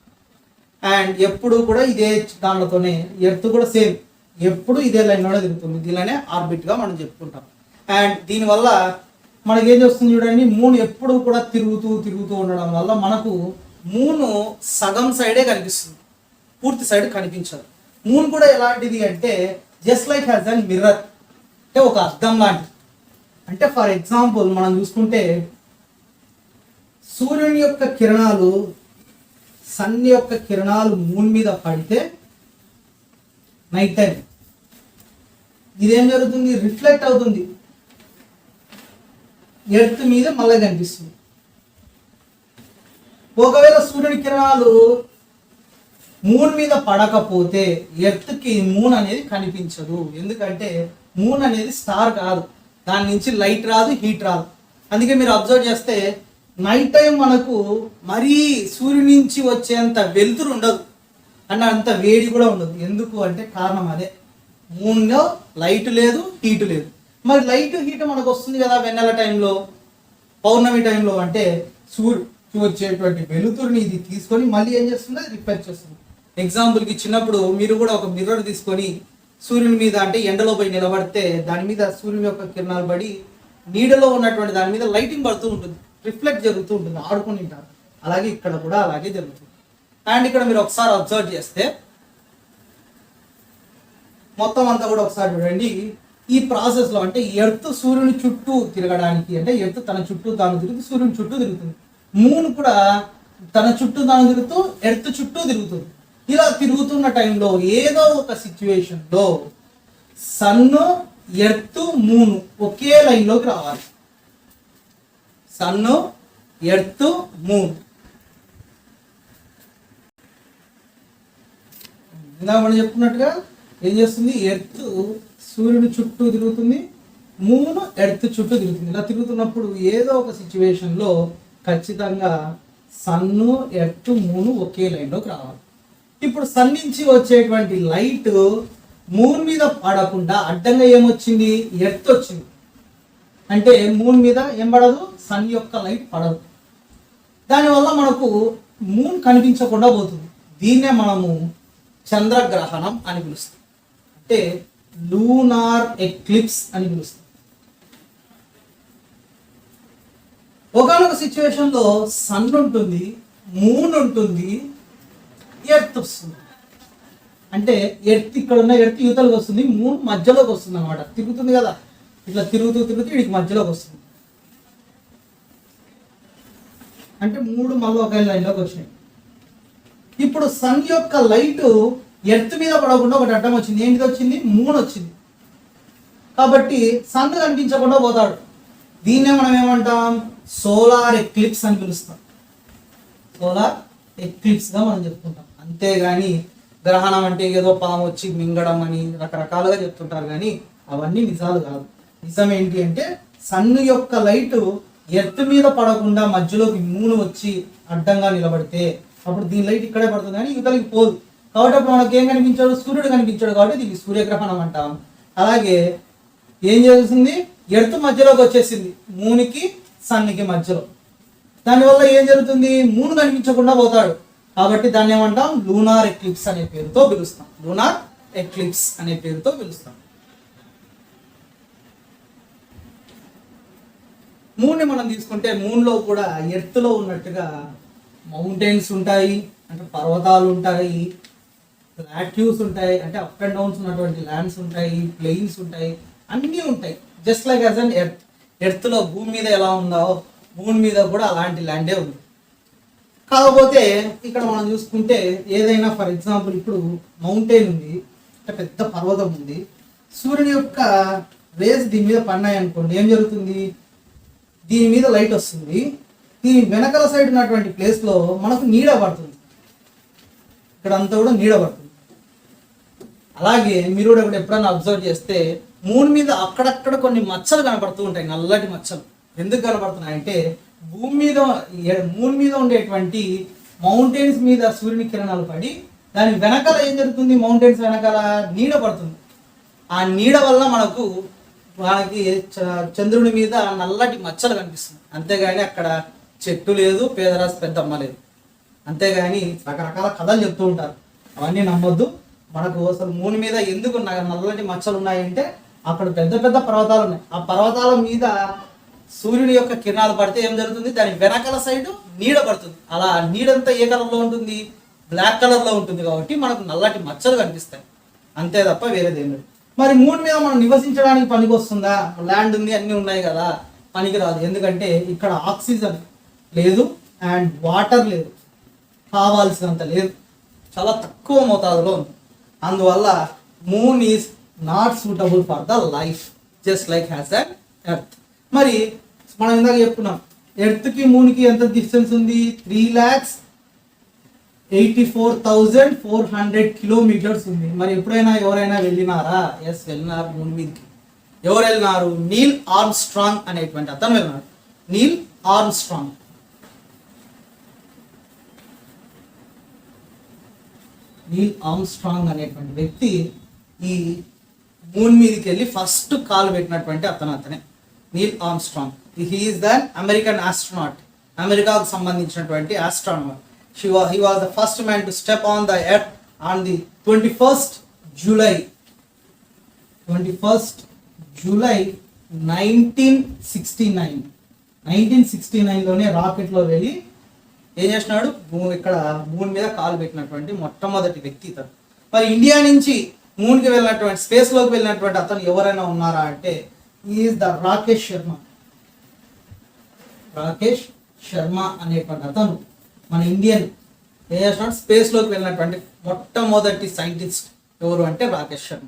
అండ్ ఎప్పుడు కూడా ఇదే దానితోనే, ఎర్త్ కూడా సేమ్ ఎప్పుడు ఇదే లైన్లోనే తిరుగుతుంది. దీనిలోనే ఆర్బిట్గా మనం చెప్పుకుంటాం. అండ్ దీనివల్ల మనకేం చేస్తుంది చూడండి, మూన్ ఎప్పుడు కూడా తిరుగుతూ తిరుగుతూ ఉండడం వల్ల మనకు మూన్ సగం సైడే కనిపిస్తుంది, పూర్తి సైడ్ కనిపించదు. మూన్ కూడా ఎలాంటిది అంటే just like has an mirror, అంటే ఒక అద్దం లాంటిది. అంటే ఫర్ ఎగ్జాంపుల్ మనం చూసుకుంటే సూర్యుని యొక్క కిరణాలు, సన్ యొక్క కిరణాలు మూన్ మీద పడితే నైట్ టైం ఇదేం జరుగుతుంది? రిఫ్లెక్ట్ అవుతుంది, ఎర్త్ మీద మళ్ళీ కనిపిస్తుంది. ఒకవేళ సూర్యుని కిరణాలు మూన్ మీద పడకపోతే ఎర్త్కి మూన్ అనేది కనిపించదు. ఎందుకంటే మూన్ అనేది స్టార్ కాదు, దాని నుంచి లైట్ రాదు, హీట్ రాదు. అందుకే మీరు అబ్జర్వ్ చేస్తే నైట్ టైం మనకు మరీ సూర్యుని నుంచి వచ్చేంత వెలుతురు ఉండదు, అండ్ అంత వేడి కూడా ఉండదు. ఎందుకు అంటే కారణం అదే, మూన్లో లైట్ లేదు, హీట్ లేదు. మరి లైట్ హీట్ మనకు వస్తుంది కదా వెన్నెల టైంలో, పౌర్ణమి టైంలో. అంటే సూర్యుడు వచ్చేటువంటి వెలుతురుని ఇది తీసుకొని మళ్ళీ ఏం చేస్తుంది? అది రిఫ్లెక్ట్ చేస్తుంది. ఎగ్జాంపుల్కి చిన్నప్పుడు మీరు కూడా ఒక మిర్రర్ తీసుకొని సూర్యుని మీద, అంటే ఎండలో పోయి నిలబడితే దాని మీద సూర్యుని యొక్క కిరణాలు పడి నీడలో ఉన్నటువంటి దాని మీద లైటింగ్ పడుతూ ఉంటుంది, రిఫ్లెక్ట్ జరుగుతూ ఉంటుంది, ఆడుకుని ఉంటారు. అలాగే ఇక్కడ కూడా అలాగే జరుగుతుంది. అండ్ ఇక్కడ మీరు ఒకసారి అబ్జర్వ్ చేస్తే మొత్తం అంతా కూడా ఒకసారి చూడండి. ఈ ప్రాసెస్లో అంటే ఎర్త్ సూర్యుని చుట్టూ తిరగడానికి, అంటే ఎర్త్ తన చుట్టూ తాను తిరుగుతూ సూర్యుని చుట్టూ తిరుగుతుంది. మూన్ కూడా తన చుట్టూ తాను తిరుగుతూ ఎర్త్ చుట్టూ తిరుగుతుంది. ఇలా తిరుగుతున్న టైంలో ఏదో ఒక సిచ్యువేషన్లో సన్ను, ఎర్త్, మూన్ ఒకే లైన్లోకి రావాలి. సన్ను, ఎర్త్, మూన్. ఇందాక మనం చెప్పుకున్నట్టుగా ఏం చేస్తుంది? ఎర్త్ సూర్యుని చుట్టూ తిరుగుతుంది, మూన్ ఎర్త్ చుట్టూ తిరుగుతుంది. ఇలా తిరుగుతున్నప్పుడు ఏదో ఒక సిచ్యువేషన్లో ఖచ్చితంగా సన్ను, ఎర్త్, మూన్ ఒకే లైన్లోకి రావాలి. ఇప్పుడు సన్ నుంచి వచ్చేటువంటి లైట్ మూన్ మీద పడకుండా అడ్డంగా ఏమొచ్చింది? ఎర్త్ వచ్చింది. అంటే మూన్ మీద ఏం పడదు? సన్ యొక్క లైట్ పడదు. దానివల్ల మనకు మూన్ కనిపించకుండా పోతుంది. దీన్నే మనము చంద్రగ్రహణం అని పిలుస్తాం, అంటే లూనార్ ఎక్లిప్స్ అని పిలుస్తాం. ఒకనొక సిచ్యువేషన్లో సన్ ఉంటుంది, మూన్ ఉంటుంది, ఎర్త్ వస్తుంది. అంటే ఎర్త్ ఇక్కడ ఉన్న ఎర్త్ యువతలకు వస్తుంది, మూన్ మధ్యలోకి వస్తుంది అనమాట. తిరుగుతుంది కదా, ఇట్లా తిరుగుతూ తిరుగుతూ వీడికి మధ్యలోకి వస్తుంది. అంటే మూడు మళ్ళీ ఒక లైన్లోకి వచ్చినాయి. ఇప్పుడు సన్ యొక్క లైట్ ఎర్త్ మీద పడకుండా ఒకటి అడ్డం వచ్చింది. ఏంటిది వచ్చింది? మూన్ వచ్చింది. కాబట్టి సన్ కనిపించకుండా పోతాడు. దీన్నే మనం ఏమంటాం? సోలార్ ఎక్లిప్స్ అని పిలుస్తాం. సోలార్ ఎక్లిప్స్గా మనం చెప్పుకుంటాం. అంతేగాని గ్రహణం అంటే ఏదో పాము వచ్చి మింగడం అని రకరకాలుగా చెప్తుంటారు, కానీ అవన్నీ నిజాలు కాదు. నిజం ఏంటి అంటే సన్ యొక్క లైట్ ఎర్త్ మీద పడకుండా మధ్యలోకి మూన్ వచ్చి అడ్డంగా నిలబడితే అప్పుడు దీని లైట్ ఇక్కడే పడుతుంది, కానీ యువతలకి పోదు. కాబట్టి అప్పుడు మనకి ఏం కనిపించాడు? సూర్యుడు కనిపించాడు. కాబట్టి దీనికి సూర్యగ్రహణం అంటాం. అలాగే ఏం చేస్తుంది? ఎర్త్ మధ్యలోకి వచ్చేసింది మూన్కి సన్కి మధ్యలో. దానివల్ల ఏం జరుగుతుంది? మూన్ కనిపించకుండా పోతాడు. కాబట్టి దాన్ని ఏమంటాం, లూనార్ ఎక్లిప్స్ అనే పేరుతో పిలుస్తాం. లూనార్ ఎక్లిప్స్ అనే పేరుతో పిలుస్తాం. మూన్ని మనం తీసుకుంటే మూన్లో కూడా ఎర్త్లో ఉన్నట్టుగా మౌంటైన్స్ ఉంటాయి, అంటే పర్వతాలు ఉంటాయి, ప్లాట్యూస్ ఉంటాయి, అంటే అప్ అండ్ డౌన్స్ ఉన్నటువంటి ల్యాండ్స్ ఉంటాయి, ప్లెయిన్స్ ఉంటాయి, అన్నీ ఉంటాయి. Just like as an earth. ఎర్త్లో భూమి మీద ఎలా ఉందో మూన్ మీద కూడా అలాంటి ల్యాండే ఉంది. కాకపోతే ఇక్కడ మనం చూసుకుంటే ఏదైనా ఫర్ ఎగ్జాంపుల్ ఇప్పుడు మౌంటైన్ ఉంది, అంటే పెద్ద పర్వతం ఉంది, సూర్యుని యొక్క రేస్ దీని మీద పడినాయి అనుకోండి, ఏం జరుగుతుంది, దీని మీద లైట్ వస్తుంది, దీని వెనకాల సైడ్ ఉన్నటువంటి ప్లేస్లో మనకు నీడ పడుతుంది, ఇక్కడ అంతా కూడా నీడ పడుతుంది. అలాగే మీరు కూడా ఇక్కడ ఎప్పుడైనా అబ్జర్వ్ చేస్తే మూన్ మీద అక్కడక్కడ కొన్ని మచ్చలు కనపడుతూ ఉంటాయి, నల్లటి మచ్చలు. ఎందుకు కనపడుతున్నాయంటే భూమి మీద మూన్ మీద ఉండేటువంటి మౌంటైన్స్ మీద సూర్యుని కిరణాలు పడి దాని వెనకాల ఏం జరుగుతుంది, మౌంటైన్స్ వెనకాల నీడ పడుతుంది. ఆ నీడ వల్ల మనకి చంద్రుని మీద నల్లటి మచ్చలు కనిపిస్తుంది. అంతేగాని అక్కడ చెట్టు లేదు, పేదరాశి పెద్దమ్మ లేదు. అంతేగాని రకరకాల కథలు చెప్తూ ఉంటారు, అవన్నీ నమ్మొద్దు. మనకు అసలు మూన్ మీద ఎందుకు నల్లటి మచ్చలు ఉన్నాయంటే అక్కడ పెద్ద పెద్ద పర్వతాలు ఉన్నాయి. ఆ పర్వతాల మీద సూర్యుడి యొక్క కిరణాలు పడితే ఏం జరుగుతుంది, దాని వెనకాల సైడ్ నీడ పడుతుంది. అలా నీడంతా ఏ కలర్లో ఉంటుంది, బ్లాక్ కలర్లో ఉంటుంది. కాబట్టి మనకు నల్లటి మచ్చలు కనిపిస్తాయి, అంతే తప్ప వేరేదేం లేదు. మరి మూన్ మీద మనం నివసించడానికి పనికి వస్తుందా, ల్యాండ్ ఉంది, అన్నీ ఉన్నాయి కదా, పనికి రాదు. ఎందుకంటే ఇక్కడ ఆక్సిజన్ లేదు అండ్ వాటర్ లేదు, కావాల్సినంత లేదు, చాలా తక్కువ మోతాదులో ఉంది. అందువల్ల moon is not suitable for the life, just like has an earth. మరి మనం ఇందాక చెప్పుకున్నాం, ఎర్త్కి మూన్కి ఎంత డిస్టెన్స్ ఉంది, 3,84,400 కిలోమీటర్స్ ఉంది. మరి ఎప్పుడైనా ఎవరైనా వెళ్ళినారా? ఎస్, వెళ్ళినారు మూన్ మీదకి. ఎవరు వెళ్ళినారు? నీల్ ఆర్మ్స్ట్రాంగ్ అనేటువంటి అతను వెళ్ళినాడు. Neil Armstrong. నీల్ ఆర్మ్స్ట్రాంగ్ అనేటువంటి వ్యక్తి ఈ మూన్ మీదకి వెళ్ళి ఫస్ట్ కాల్ పెట్టినటువంటి అతనే Neel Armstrong. He is the American astronaut, అమెరికాకు సంబంధించినటువంటి astronomer. He was the first man to step on the earth on the 21st July 1969. 1969లోనే రాకెట్లో వెళ్ళి ఏం చేసినాడు, ఇక్కడ మూన్ మీద కాలు పెట్టినటువంటి మొట్టమొదటి వ్యక్తి ఇతను. మరి ఇండియా నుంచి మూన్కి వెళ్ళినటువంటి, స్పేస్లోకి వెళ్ళినటువంటి అతను ఎవరైనా ఉన్నారా అంటే ఈజ్ ద రాకేష్ శర్మ. రాకేష్ శర్మ అనేటువంటి అతను మన ఇండియన్ స్పేస్లోకి వెళ్ళినటువంటి మొట్టమొదటి సైంటిస్ట్ ఎవరు అంటే Rakesh Sharma.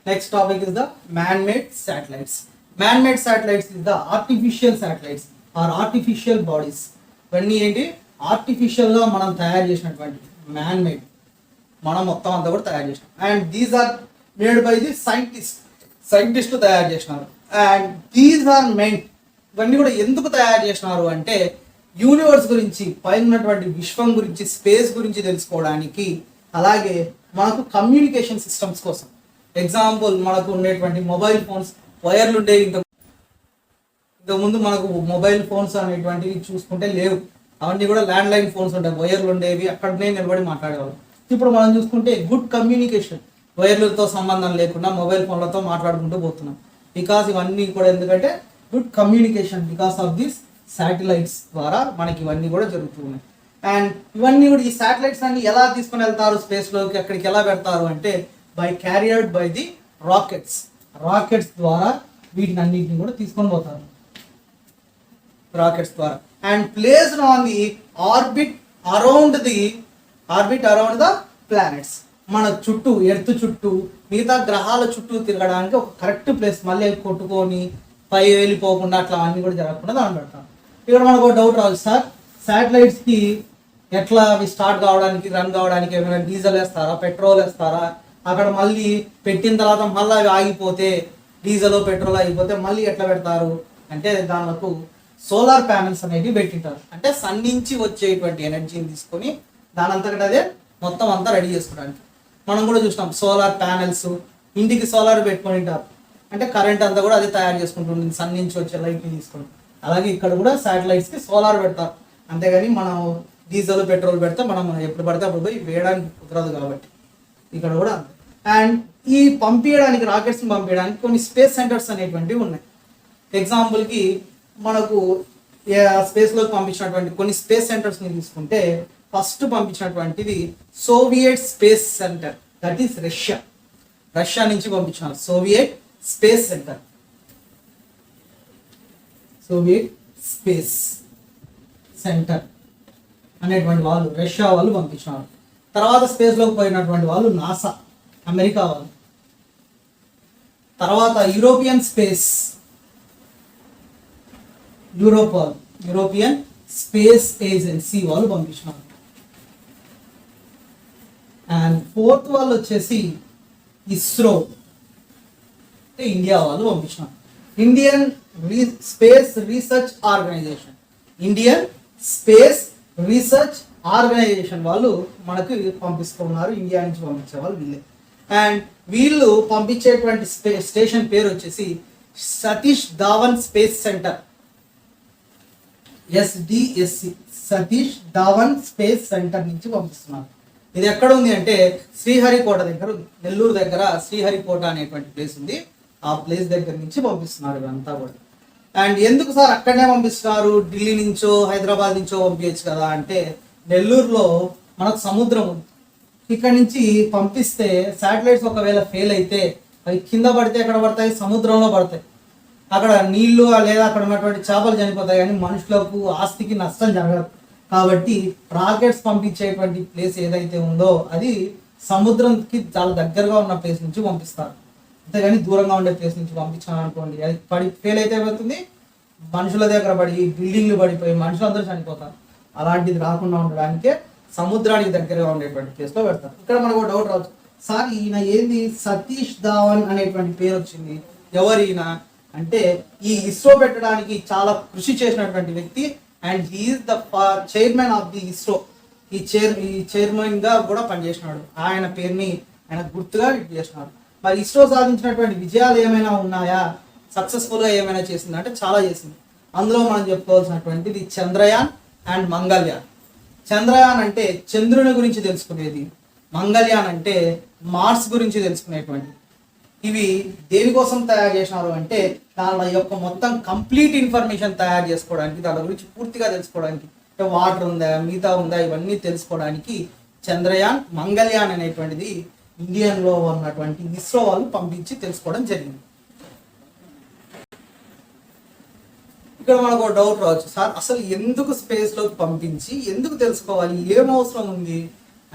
Next topic is the man made satellites. Man made satellites is the artificial satellites or artificial bodies. ఇవన్నీ ఏంటి, ఆర్టిఫిషియల్గా మనం తయారు చేసినటువంటి, మ్యాన్ మేడ్, మనం మొత్తం అంతా కూడా తయారు చేసినాం. And these are made by the సైంటిస్టులు తయారు చేసినారు. అండ్ దీస్ ఆర్ మెంట్, ఇవన్నీ కూడా ఎందుకు తయారు చేసినారు అంటే యూనివర్స్ గురించి, పైన ఉన్నటువంటి విశ్వం గురించి, స్పేస్ గురించి తెలుసుకోవడానికి, అలాగే మనకు కమ్యూనికేషన్ సిస్టమ్స్ కోసం. ఎగ్జాంపుల్, మనకు ఉండేటువంటి మొబైల్ ఫోన్స్ వైర్లు ఉండేవి. ఇంతకుముందు మనకు మొబైల్ ఫోన్స్ అనేటువంటివి చూసుకుంటే లేవు, అవన్నీ కూడా ల్యాండ్ లైన్ ఫోన్స్ ఉంటాయి, వైర్లు ఉండేవి, అక్కడనే నిలబడి మాట్లాడేవాళ్ళు. ఇప్పుడు మనం చూసుకుంటే గుడ్ కమ్యూనికేషన్, వైర్లతో సంబంధం లేకుండా మొబైల్ ఫోన్లతో మాట్లాడుకుంటూ పోతున్నాం. బికాస్ ఇవన్నీ కూడా ఎందుకంటే good communication, because of this satellites ద్వారా మనకి ఇవన్నీ కూడా జరుగుతున్నాయి. అండ్ ఇవన్నీ కూడా, ఈ శాటిలైట్స్ అన్ని ఎలా తీసుకుని వెళ్తారు స్పేస్లోకి, అక్కడికి ఎలా పెడతారు అంటే by carried by the rockets. Rockets ద్వారా వీటిని అన్నింటిని కూడా తీసుకొని పోతారు, రాకెట్స్ ద్వారా. And placed on the orbit around the planets. మన చుట్టూ, ఎర్త్ చుట్టూ, మిగతా గ్రహాల చుట్టూ తిరగడానికి ఒక కరెక్ట్ ప్లేస్, మళ్ళీ కొట్టుకొని పై వెళ్ళిపోకుండా అట్లా అన్నీ కూడా జరగకుండా దాన్ని పెడతాం. ఇక్కడ మనకు ఒక డౌట్ రావచ్చు, సార్ శాటిలైట్స్కి ఎట్లా అవి స్టార్ట్ కావడానికి, రన్ కావడానికి ఏమైనా డీజిల్ వేస్తారా, పెట్రోల్ వేస్తారా? అక్కడ మళ్ళీ పెట్టిన తర్వాత మళ్ళీ అవి ఆగిపోతే, డీజిల్ పెట్రోల్ ఆగిపోతే మళ్ళీ ఎట్లా పెడతారు అంటే దానికి సోలార్ ప్యానెల్స్ అనేవి పెట్టింటారు. అంటే సన్ నుంచి వచ్చేటువంటి ఎనర్జీని తీసుకొని దాని అంతకంటే అదే మొత్తం అంతా రెడీ చేసుకోవడానికి. మనం కూడా చూసినాం సోలార్ ప్యానెల్స్, ఇంటికి సోలార్ పెట్టుకొని ఉంటారు. అంటే కరెంట్ అంతా కూడా అదే తయారు చేసుకుంటుంది, సన్ నుంచి వచ్చే లైట్ని తీసుకుంటాం. అలాగే ఇక్కడ కూడా శాటిలైట్స్కి సోలార్ పెడతారు, అంతేగాని మనం డీజిల్ పెట్రోల్ పెడితే మనం ఎప్పుడు పడితే అప్పుడు పోయి వేయడానికి కుదరదు కాబట్టి ఇక్కడ కూడా అంతే. అండ్ ఈ పంపించడానికి రాకెట్స్ని పంపించడానికి కొన్ని స్పేస్ సెంటర్స్ అనేటువంటివి ఉన్నాయి. ఎగ్జాంపుల్కి మనకు స్పేస్లోకి పంపించినటువంటి కొన్ని స్పేస్ సెంటర్స్ని తీసుకుంటే ఫస్ట్ పంపించినటువంటిది Soviet space centre, that is Russia నుంచి పంపించినారు. Soviet space centre, Soviet space centre అనేటువంటి వాళ్ళు రష్యా వాళ్ళు పంపించినారు. తర్వాత స్పేస్లోకి పోయినటువంటి వాళ్ళు నాసా, అమెరికా వాళ్ళు. తర్వాత European space, European space agency వాళ్ళు పంపించినారు. అండ్ ఫోర్త్ వాళ్ళు వచ్చేసి ఇస్రో, అంటే ఇండియా వాళ్ళు పంపించినారు. Indian Space Research Organisation, Indian Space Research Organisation వాళ్ళు మనకు పంపిస్తున్నారు. ఇండియా నుంచి పంపించే వాళ్ళు వీళ్ళే. అండ్ వీళ్ళు పంపించేటువంటి స్టేషన్ పేరు వచ్చేసి Satish Dhawan space centre, SDSC, Satish Dhawan space centre నుంచి పంపిస్తున్నారు. ఇది ఎక్కడ ఉంది అంటే శ్రీహరికోట దగ్గర ఉంది, నెల్లూరు దగ్గర శ్రీహరికోట అనేటువంటి ప్లేస్ ఉంది. ఆ ప్లేస్ దగ్గర నుంచి పంపిస్తున్నారు ఇదంతా కూడా. అండ్ ఎందుకు సార్ అక్కడనే పంపిస్తున్నారు, ఢిల్లీ నుంచో హైదరాబాద్ నుంచో పంపించచ్చు కదా అంటే, నెల్లూరులో మనకు సముద్రం ఉంది. ఇక్కడ నుంచి పంపిస్తే శాటిలైట్స్ ఒకవేళ ఫెయిల్ అయితే అవి కింద పడితే ఎక్కడ పడతాయి, సముద్రంలో పడతాయి. అక్కడ నీళ్లు లేదా అక్కడ ఉన్నటువంటి చేపలు చనిపోతాయి, కానీ మనుషులకు ఆస్తికి నష్టం జరగదు. కాబట్టి రాకెట్స్ పంపించేటువంటి ప్లేస్ ఏదైతే ఉందో అది సముద్రంకి చాలా దగ్గరగా ఉన్న ప్లేస్ నుంచి పంపిస్తారు, అంతేగాని దూరంగా ఉండే ప్లేస్ నుంచి పంపించాను అనుకోండి, అది పడి ఫెయిల్ అయితే ఏమవుతుంది, మనుషుల దగ్గర పడి బిల్డింగ్లు పడిపోయి మనుషులందరూ చనిపోతారు. అలాంటిది రాకుండా ఉండడానికే సముద్రానికి దగ్గరగా ఉండేటువంటి ప్లేస్లో పెడతారు. ఇక్కడ మనకు డౌట్ రావచ్చు, సార్ ఈయన ఏంది సతీష్ ధావన్ అనేటువంటి పేరు వచ్చింది, ఎవరు ఈయన అంటే ఈ ఇస్రో పెట్టడానికి చాలా కృషి చేసినటువంటి వ్యక్తి. And he is the chairman of the ISRO, ఈ చైర్మన్ గా కూడా పనిచేసినాడు. ఆయన పేరుని ఆయన గుర్తుగా చేసినాడు. మరి ఇస్రో సాధించినటువంటి విజయాలు ఏమైనా ఉన్నాయా, సక్సెస్ఫుల్ గా ఏమైనా చేసింది అంటే చాలా చేసింది. అందులో మనం చెప్పుకోవాల్సినటువంటిది చంద్రయాన్ అండ్ మంగళయాన్. చంద్రయాన్ అంటే చంద్రుని గురించి తెలుసుకునేది, మంగళయాన్ అంటే మార్స్ గురించి తెలుసుకునేటువంటిది. ఇవి దేనికోసం తయారు చేసినారు అంటే దాని యొక్క మొత్తం కంప్లీట్ ఇన్ఫర్మేషన్ తయారు చేసుకోవడానికి, దాని గురించి పూర్తిగా తెలుసుకోవడానికి, వాటర్ ఉందా మిగతా ఉందా ఇవన్నీ తెలుసుకోవడానికి చంద్రయాన్ మంగళయాన్ అనేటువంటిది ఇండియన్లో ఉన్నటువంటి ఇస్రో వాళ్ళు పంపించి తెలుసుకోవడం జరిగింది. ఇక్కడ మనకు ఒక డౌట్ రావచ్చు, సార్ అసలు ఎందుకు స్పేస్లోకి పంపించి ఎందుకు తెలుసుకోవాలి, ఏం అవసరం ఉంది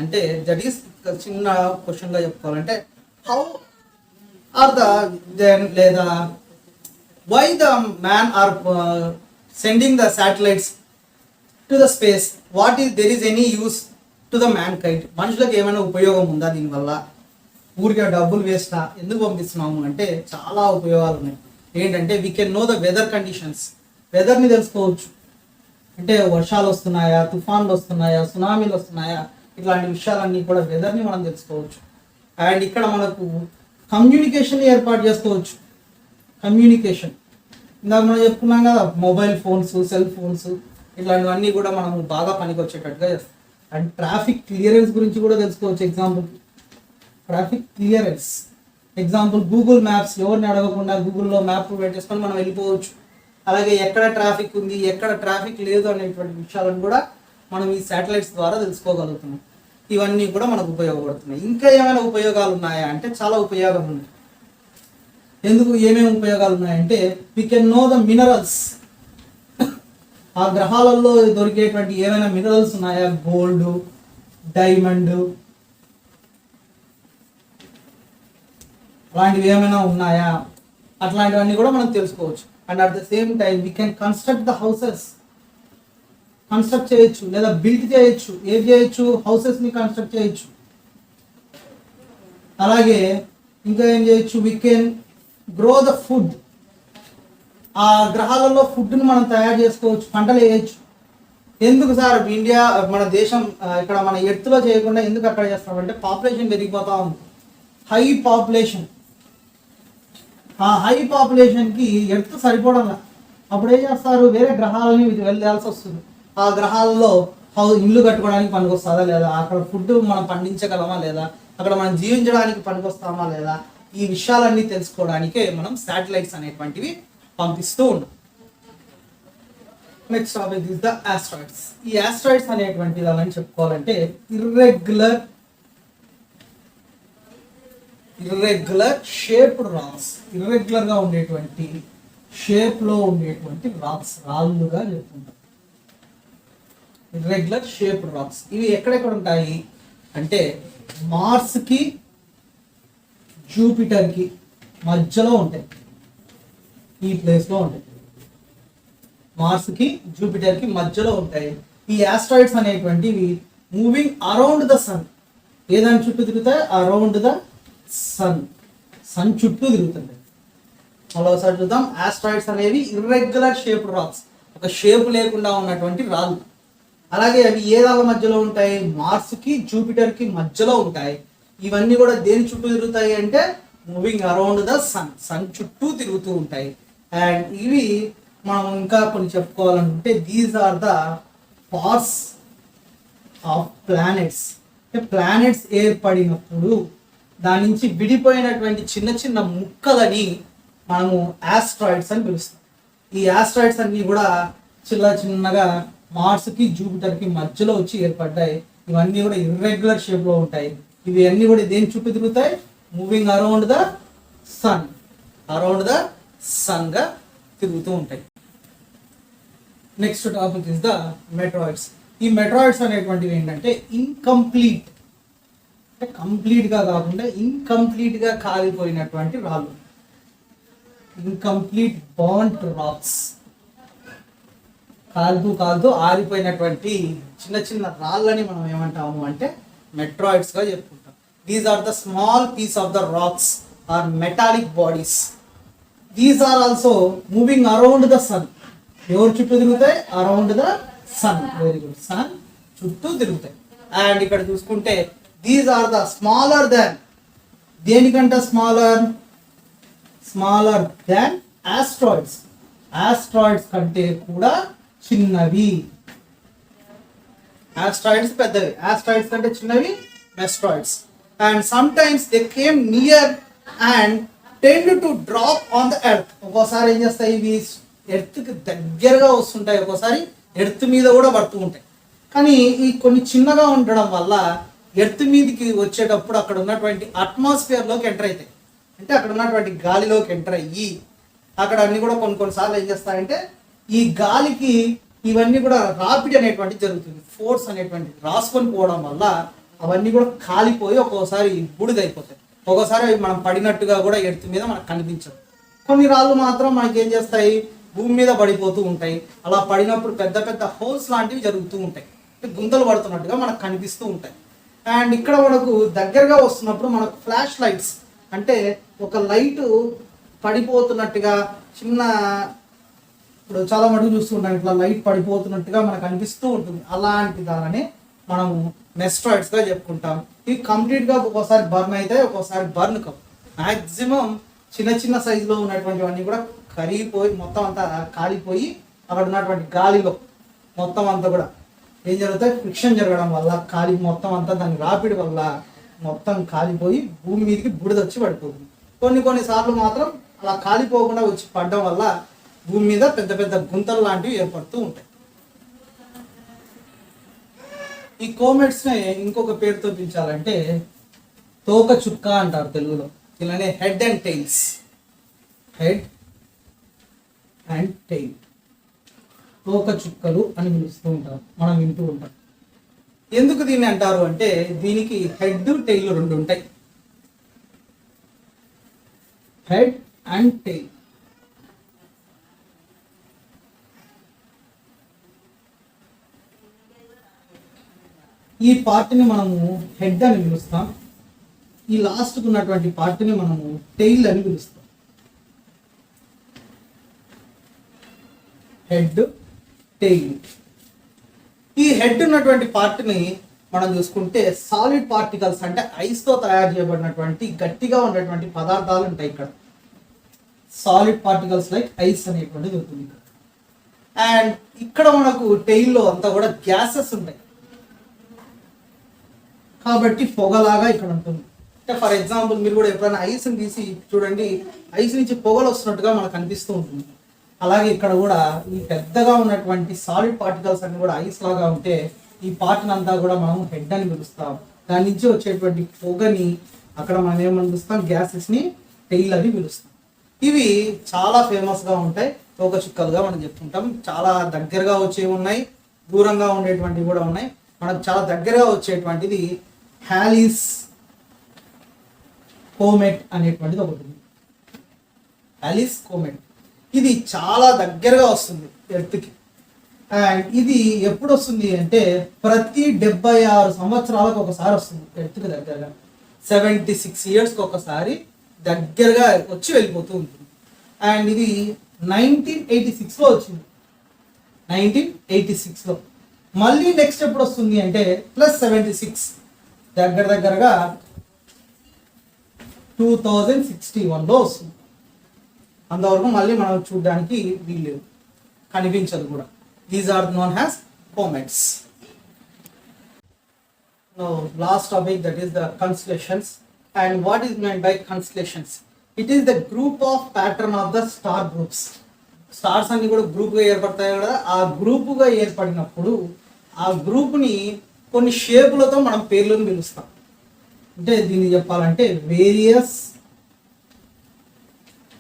అంటే దట్ ఈస్ చిన్న క్వశ్చన్గా చెప్పుకోవాలంటే హౌ ఆర్ లేదా why the man are sending the satellites to the space, what is there is any use to the mankind. మనుషులకు ఏమైనా ఉపయోగం ఉందా దీనివల్ల, ఊరికే డబ్బులు వేస్టా, ఎందుకు పంపిస్తున్నాము అంటే చాలా ఉపయోగాలు ఉన్నాయి. ఏంటంటే we can know the weather conditions, వెదర్ని తెలుసుకోవచ్చు. అంటే వర్షాలు వస్తున్నాయా, తుఫాన్లు వస్తున్నాయా, సునామీలు వస్తున్నాయా, ఇట్లాంటి విషయాలన్నీ కూడా వెదర్ని మనం తెలుసుకోవచ్చు. అండ్ ఇక్కడ మనకు కమ్యూనికేషన్ ఏర్పాటు చేసుకోవచ్చు. కమ్యూనికేషన్ ఇందాక మనం చెప్పుకున్నాం కదా, మొబైల్ ఫోన్స్, సెల్ ఫోన్స్ ఇట్లాంటివన్నీ కూడా మనం బాగా పనికి వచ్చేటట్టుగా చేస్తాం. అండ్ ట్రాఫిక్ క్లియరెన్స్ గురించి కూడా తెలుసుకోవచ్చు. Example traffic clearance, example Google maps, ఎవరిని అడగకుండా గూగుల్లో మ్యాప్ పెట్టేసుకొని మనం వెళ్ళిపోవచ్చు. అలాగే ఎక్కడ ట్రాఫిక్ ఉంది, ఎక్కడ ట్రాఫిక్ లేదు అనేటువంటి విషయాలను కూడా మనం ఈ శాటిలైట్స్ ద్వారా తెలుసుకోగలుగుతున్నాం. ఇవన్నీ కూడా మనకు ఉపయోగపడుతున్నాయి. ఇంకా ఏమైనా ఉపయోగాలు ఉన్నాయా అంటే చాలా ఉపయోగాలు ఉన్నాయి. ఎందుకు ఏమేమి ఉపయోగాలు ఉన్నాయంటే we can know the minerals, ఆ గ్రహాలలో దొరికేటువంటి ఏమైనా మినరల్స్ ఉన్నాయా, గోల్డ్, డైమండ్ అలాంటివి ఏమైనా ఉన్నాయా, అట్లాంటివన్నీ కూడా మనం తెలుసుకోవచ్చు. And at the same time we can construct the houses, construct చేయొచ్చు లేదా బిల్డ్ చేయొచ్చు. ఏం చేయొచ్చు, హౌసెస్ని కన్స్ట్రక్ట్ చేయొచ్చు. అలాగే ఇంకా ఏం చేయొచ్చు, we can grow the food, ఆ గ్రహాలలో ఫుడ్ని మనం తయారు చేసుకోవచ్చు, పంటలు వేయచ్చు. ఎందుకు సార్ ఇండియా మన దేశం ఇక్కడ మన ఎర్త్లో చేయకుండా ఎందుకు అక్కడ చేస్తామంటే పాపులేషన్ పెరిగిపోతా ఉంది, హై పాపులేషన్. ఆ హై పాపులేషన్కి ఎర్త్ సరిపోవడం, అప్పుడు ఏం చేస్తారు, వేరే గ్రహాలని వెళ్ళాల్సి వస్తుంది. ఆ గ్రహాల్లో ఇల్లు కట్టుకోవడానికి పనికొస్తుందా లేదా, అక్కడ ఫుడ్ మనం పండించగలమా లేదా, అక్కడ మనం జీవించడానికి పనికొస్తామా లేదా, ఈ విషయాలన్నీ తెలుసుకోవడానికే మనం శాటిలైట్స్ అనేటువంటివి పంపిస్తూ ఉన్నాం. Next topic is the asteroids. ఈ ఆస్ట్రాయిడ్స్ అనేటువంటి దాని చెప్పుకోవాలంటే ఇర్రెగ్యులర్ షేప్డ్ రాక్స్, ఇర్రెగ్యులర్ గా ఉండేటువంటి షేప్ లో ఉండేటువంటి రాక్స్, రాళ్ళుగా చెప్పుకుంటాం. ఇర్రెగ్యులర్ షేప్డ్ రాక్స్ ఇవి ఎక్కడెక్కడ ఉంటాయి అంటే మార్స్ కి జూపిటర్ కి మధ్యలో ఉంటాయి. ఈ ప్లేస్ లో ఉంటాయి, మార్స్ కి జూపిటర్ కి మధ్యలో ఉంటాయి. ఈ ఆస్ట్రాయిడ్స్ అనేటువంటివి మూవింగ్ అరౌండ్ ద సన్, ఏదాని చుట్టూ తిరుగుతాయి, అరౌండ్ ద సన్ చుట్టూ తిరుగుతుంది. మరోసారి చూద్దాం. ఆస్ట్రాయిడ్స్ అనేవి ఇర్రెగ్యులర్ షేప్డ్ రాక్స్, ఒక షేప్ లేకుండా ఉన్నటువంటి రాళ్ళు. అలాగే అవి ఏ రాళ్ళ మధ్యలో ఉంటాయి, మార్స్ కి జూపిటర్ కి మధ్యలో ఉంటాయి. ఇవన్నీ కూడా దేని చుట్టూ తిరుగుతాయి అంటే మూవింగ్ అరౌండ్ ద సన్ చుట్టూ తిరుగుతూ ఉంటాయి. అండ్ ఇవి మనం ఇంకా కొన్ని చెప్పుకోవాలనుకుంటే these are the parts of planets. Planets ఏర్పడినప్పుడు దాని నుంచి విడిపోయినటువంటి చిన్న చిన్న ముక్కలని మనము ఆస్ట్రాయిడ్స్ అని పిలుస్తాం. ఈ ఆస్ట్రాయిడ్స్ అన్ని కూడా చిన్నగా మార్స్ కి జూపిటర్ కి మధ్యలో వచ్చి ఏర్పడ్డాయి. ఇవన్నీ కూడా ఇర్రెగ్యులర్ షేప్ లో ఉంటాయి. ఇవి అన్ని కూడా దేని చుట్టూ తిరుగుతాయి, మూవింగ్ అరౌండ్ ద సన్ గా తిరుగుతూ ఉంటాయి. Next topic is the meteoroids. ఈ మెట్రాయిడ్స్ అనేటువంటివి ఏంటంటే ఇన్కంప్లీట్, అంటే కంప్లీట్ గా కాకుండా ఇన్కంప్లీట్ గా కాలిపోయినటువంటి రాళ్ళు, ఇన్కంప్లీట్ బర్న్ట్ రాక్స్. కాలుతూ ఆరిపోయినటువంటి చిన్న చిన్న రాళ్ళని మనం ఏమంటాము అంటే మెట్రాయిడ్స్ గా చెప్పుకుంటాం. These are the small piece of the rocks or metallic bodies. These are also moving around the sun. ఎవరు చుట్టూ తిరుగుతాయి, around the sun. Very good, సన్ చుట్టూ తిరుగుతాయి. అండ్ ఇక్కడ చూసుకుంటే these are the smaller than, దేనికంటే స్మాలర్ దాన్ ఆస్ట్రాయిడ్స్. ఆస్ట్రాయిడ్స్ కంటే కూడా చిన్నవి. ఆస్ట్రాయిడ్స్ పెద్దవి, ఆస్ట్రాయిడ్స్ కంటే చిన్నవి meteoroids. And some times they came near and tend to drop on the earth. ఒక్కోసారి ఏం చేస్తాయి, ఇవి ఎర్త్ కి దగ్గరగా వస్తుంటాయి, ఒక్కోసారి ఎర్త్ మీద కూడా పడుతూ ఉంటాయి. కానీ ఈ కొన్ని చిన్నగా ఉండడం వల్ల ఎర్త్ మీదకి వచ్చేటప్పుడు అక్కడ ఉన్నటువంటి అట్మాస్ఫియర్ లోకి ఎంటర్ అవుతాయి. అంటే అక్కడ ఉన్నటువంటి గాలిలోకి ఎంటర్ అయ్యి అక్కడ అన్ని కూడా కొన్నిసార్లు ఏం చేస్తాయంటే ఈ గాలికి ఇవన్నీ కూడా రాపిడ్ అనేటువంటి జరుగుతుంది, ఫోర్స్ అనేటువంటి రాసుకొని పోవడం వల్ల అవన్నీ కూడా కాలిపోయి ఒక్కోసారి బూడిదైపోతాయి. ఒక్కోసారి అవి మనం పడినట్టుగా కూడా ఎర్త్ మీద మనకు కనిపించదు. కొన్ని రాళ్ళు మాత్రం మనకి ఏం చేస్తాయి, భూమి మీద పడిపోతూ ఉంటాయి. అలా పడినప్పుడు పెద్ద పెద్ద హోల్స్ లాంటివి జరుగుతూ ఉంటాయి, గుంతలు పడుతున్నట్టుగా మనకు కనిపిస్తూ ఉంటాయి. అండ్ ఇక్కడ మనకు దగ్గరగా వస్తున్నప్పుడు మనకు ఫ్లాష్ లైట్స్, అంటే ఒక లైట్ పడిపోతున్నట్టుగా చిన్న, ఇప్పుడు చాలా మటుకు చూస్తుంటాం ఇట్లా లైట్ పడిపోతున్నట్టుగా మనకు అనిపిస్తూ ఉంటుంది. అలాంటి దానిని మనము మెస్ట్రాయిడ్స్ గా చెప్పుకుంటాం. ఇవి కంప్లీట్ గా ఒక్కోసారి బర్న్ అయితే ఒక్కోసారి బర్న్ కావు. మాక్సిమం చిన్న సైజులో ఉన్నటువంటివన్నీ కూడా కరిగిపోయి మొత్తం అంతా కాలిపోయి అక్కడ ఉన్నటువంటి గాలిలో మొత్తం అంతా కూడా ఏం జరుగుతాయి, ఫ్రిక్షన్ జరగడం వల్ల కాలి మొత్తం అంతా దాని రాపిడి వల్ల మొత్తం కాలిపోయి భూమి మీదకి బూడిద వచ్చి పడిపోతుంది. కొన్నిసార్లు మాత్రం అలా కాలిపోకుండా వచ్చి పడడం వల్ల భూమి మీద పెద్ద పెద్ద గుంతలు లాంటివి ఏర్పడుతూ ఉంటాయి. ఈ కోమెట్స్ ని ఇంకొక పేరుతో పిలిచాలంటే తోక చుక్క అంటారు తెలుగులో. ఇలానే head and tails, head and tail, తోక చుక్కలు అని పిలుస్తూ ఉంటారు, మనం వింటూ ఉంటాం. ఎందుకు దీన్ని అంటారు అంటే దీనికి హెడ్ టైల్ రెండు ఉంటాయి, హెడ్ అండ్ టైల్. ఈ పార్ట్ని మనము హెడ్ అని పిలుస్తాం, ఈ లాస్ట్కు ఉన్నటువంటి పార్ట్ని మనము టైల్ అని పిలుస్తాం. Head, tile. ఈ హెడ్ ఉన్నటువంటి పార్ట్ని మనం చూసుకుంటే సాలిడ్ పార్టికల్స్, అంటే ఐస్తో తయారు చేయబడినటువంటి గట్టిగా ఉన్నటువంటి పదార్థాలు ఉంటాయి ఇక్కడ. సాలిడ్ పార్టికల్స్ లైక్ ఐస్ అనేటువంటిది ఉంటుంది. అండ్ ఇక్కడ మనకు టెయిల్లో అంతా కూడా గ్యాసెస్ ఉంటాయి కాబట్టి పొగలాగా ఇక్కడ ఉంటుంది. అంటే ఫర్ ఎగ్జాంపుల్ మీరు కూడా ఎప్పుడైనా ఐస్ని తీసి చూడండి, ఐస్ నుంచి పొగలు వస్తున్నట్టుగా మనకు అనిపిస్తూ ఉంటుంది. అలాగే ఇక్కడ కూడా ఈ పెద్దగా ఉన్నటువంటి సాలిడ్ పార్టికల్స్ అన్ని కూడా ఐస్ లాగా ఉంటే ఈ పార్ట్ని అంతా కూడా మనం హెడ్ అని పిలుస్తాం. దాని నుంచి వచ్చేటువంటి పొగని అక్కడ మనం ఏమని పిలుస్తాం, గ్యాసెస్ని టెయిల్ అని పిలుస్తాం. ఇవి చాలా ఫేమస్గా ఉంటాయి, తోకచుక్కలుగా మనం చెప్పుకుంటాం. చాలా దగ్గరగా వచ్చేవి ఉన్నాయి, దూరంగా ఉండేటువంటివి కూడా ఉన్నాయి. మనకు చాలా దగ్గరగా వచ్చేటువంటిది హ్యాలీస్ కోమెట్ అనేటువంటిది ఒకటి ఉంది. హ్యాలీస్ కోమెట్ ఇది చాలా దగ్గరగా వస్తుంది ఎర్త్కి. అండ్ ఇది ఎప్పుడు వస్తుంది అంటే ప్రతి 76 సంవత్సరాలకు ఒకసారి వస్తుంది ఎర్త్కి దగ్గరగా. 76 ఇయర్స్కి ఒకసారి దగ్గరగా వచ్చి వెళ్ళిపోతూ ఉంటుంది. అండ్ ఇది 1986లో వచ్చింది, 1986లో. మళ్ళీ నెక్స్ట్ ఎప్పుడు వస్తుంది అంటే +76 దగ్గరగా 2061లో వస్తుంది. అంతవరకు మళ్ళీ మనం చూడడానికి వీల్లేదు, కనిపించదు కూడా. These are known has comets. Now last topic, that is the constellations. And what is meant by constellations? It is the group of pattern of the star groups. Stars అన్ని కూడా గ్రూప్గా ఏర్పడతాయి కదా, ఆ గ్రూపుగా ఏర్పడినప్పుడు ఆ గ్రూప్ని కొన్ని షేపులతో మనం పేర్లను పిలుస్తాం. అంటే దీన్ని చెప్పాలంటే various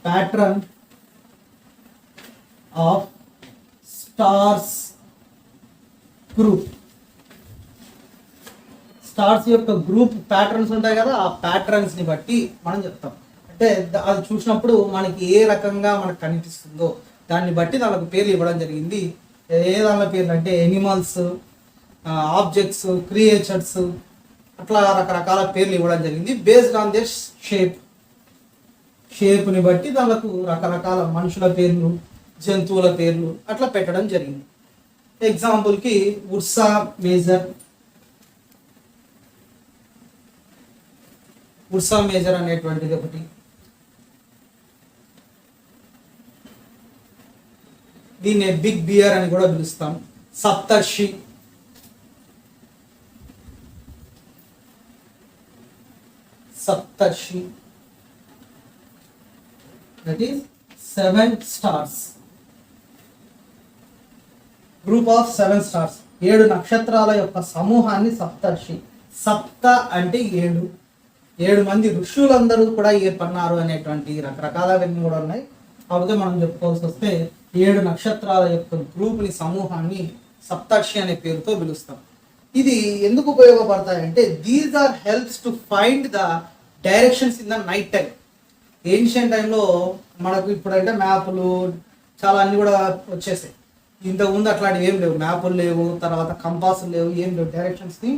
pattern of stars group. Stars యొక్క గ్రూప్ ప్యాటర్న్స్ ఉంటాయి కదా, ఆ ప్యాటర్న్స్ని బట్టి మనం చెప్తాం. అంటే అది చూసినప్పుడు మనకి ఏ రకంగా మనకు కనిపిస్తుందో దాన్ని బట్టి దానికి పేర్లు ఇవ్వడం జరిగింది. ఏ దాని పేర్లు అంటే ఎనిమల్స్, ఆబ్జెక్ట్స్, క్రియేచర్స్, అట్లా రకరకాల పేర్లు ఇవ్వడం జరిగింది. బేస్డ్ ఆన్ దిస్ షేప్ని బట్టి దానికి రకరకాల మనుషుల పేర్లు, జంతువుల పేర్లు అట్లా పెట్టడం జరిగింది. ఎగ్జాంపుల్కి ఉర్సా మేజర్ అనేటువంటిది ఒకటి. దీన్ని బిగ్ బియర్ అని కూడా పిలుస్తాం. సప్తర్షి, that is 7 stars, group of 7 stars. 7 నక్షత్రాల యొక్క సమూహాన్ని సప్తర్షి. సప్త అంటే 7 మంది ఋషులందరూ కూడా ఏర్పడినారు అనేటువంటి రకరకాలవన్నీ కూడా ఉన్నాయి. కాకపోతే మనం చెప్పుకోవాల్సి వస్తే 7 నక్షత్రాల యొక్క గ్రూప్ని, సమూహాన్ని సప్తర్షి అనే పేరుతో పిలుస్తాం. ఇది ఎందుకు ఉపయోగపడతాయంటే these are helps to find the directions in the night time. Ancient టైంలో మనకు ఇప్పుడంటే మ్యాపులు చాలా అన్ని కూడా వచ్చేసాయి. ఇంతకుముందు అట్లాంటివి ఏం లేవు, మ్యాపులు లేవు, తర్వాత కంపాసులు లేవు, ఏం లేవు. డైరెక్షన్స్ని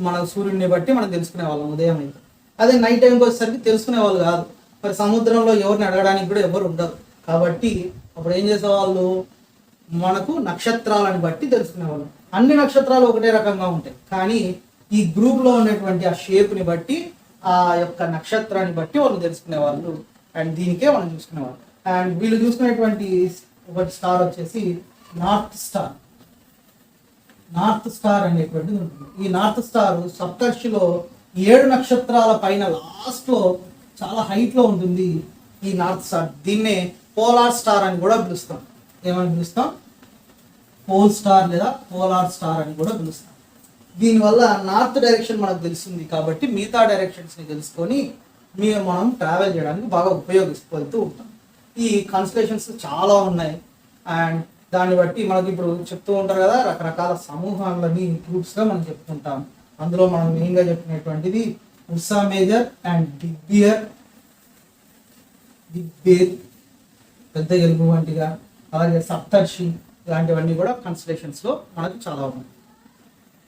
మన సూర్యుడిని బట్టి మనం తెలుసుకునే వాళ్ళం ఉదయం అయితే. అదే నైట్ టైంకి వచ్చేసరికి తెలుసుకునే వాళ్ళు కాదు. మరి సముద్రంలో ఎవరిని అడగడానికి కూడా ఎవరు ఉండరు కాబట్టి అప్పుడు ఏం చేసేవాళ్ళు, మనకు నక్షత్రాలను బట్టి తెలుసుకునేవాళ్ళు. అన్ని నక్షత్రాలు ఒకటే రకంగా ఉంటాయి, కానీ ఈ గ్రూప్లో ఉన్నటువంటి ఆ షేప్ని బట్టి, ఆ యొక్క నక్షత్రాన్ని బట్టి వాళ్ళు తెలుసుకునేవాళ్ళు. అండ్ దీనికే మనం చూసుకునేవాళ్ళు. అండ్ వీళ్ళు చూసుకునేటువంటి ఒకటి స్టార్ వచ్చేసి నార్త్ స్టార్ అనేటువంటిది ఉంటుంది. ఈ నార్త్ స్టార్ సప్తర్షిలో 7 నక్షత్రాల పైన లాస్ట్లో చాలా హైట్లో ఉంటుంది ఈ నార్త్ స్టార్. దీన్నే పోలార్ స్టార్ అని కూడా పిలుస్తాం. ఏమని పిలుస్తాం? పోల్ స్టార్ లేదా పోలార్ స్టార్ అని కూడా పిలుస్తాం. దీనివల్ల నార్త్ డైరెక్షన్ మనకు తెలుస్తుంది కాబట్టి మిగతా డైరెక్షన్స్ని తెలుసుకొని మనం ట్రావెల్ చేయడానికి బాగా ఉపయోగిస్తూ ఉంటాం. ఈ కాన్స్టలేషన్స్ చాలా ఉన్నాయి. అండ్ దాన్ని బట్టి మనకి ఇప్పుడు చెప్తూ ఉంటారు కదా, రకరకాల సమూహాలని గ్రూప్స్గా మనం చెప్పుకుంటాం. అందులో మనం మెయిన్గా చెప్పినటువంటిది Ursa Major and big bear, పెద్ద ఎలుగు వంటిగా, అలాగే సప్తర్షి, ఇలాంటివన్నీ కూడా కాన్స్టలేషన్స్లో మనకు చాలా ఉన్నాయి.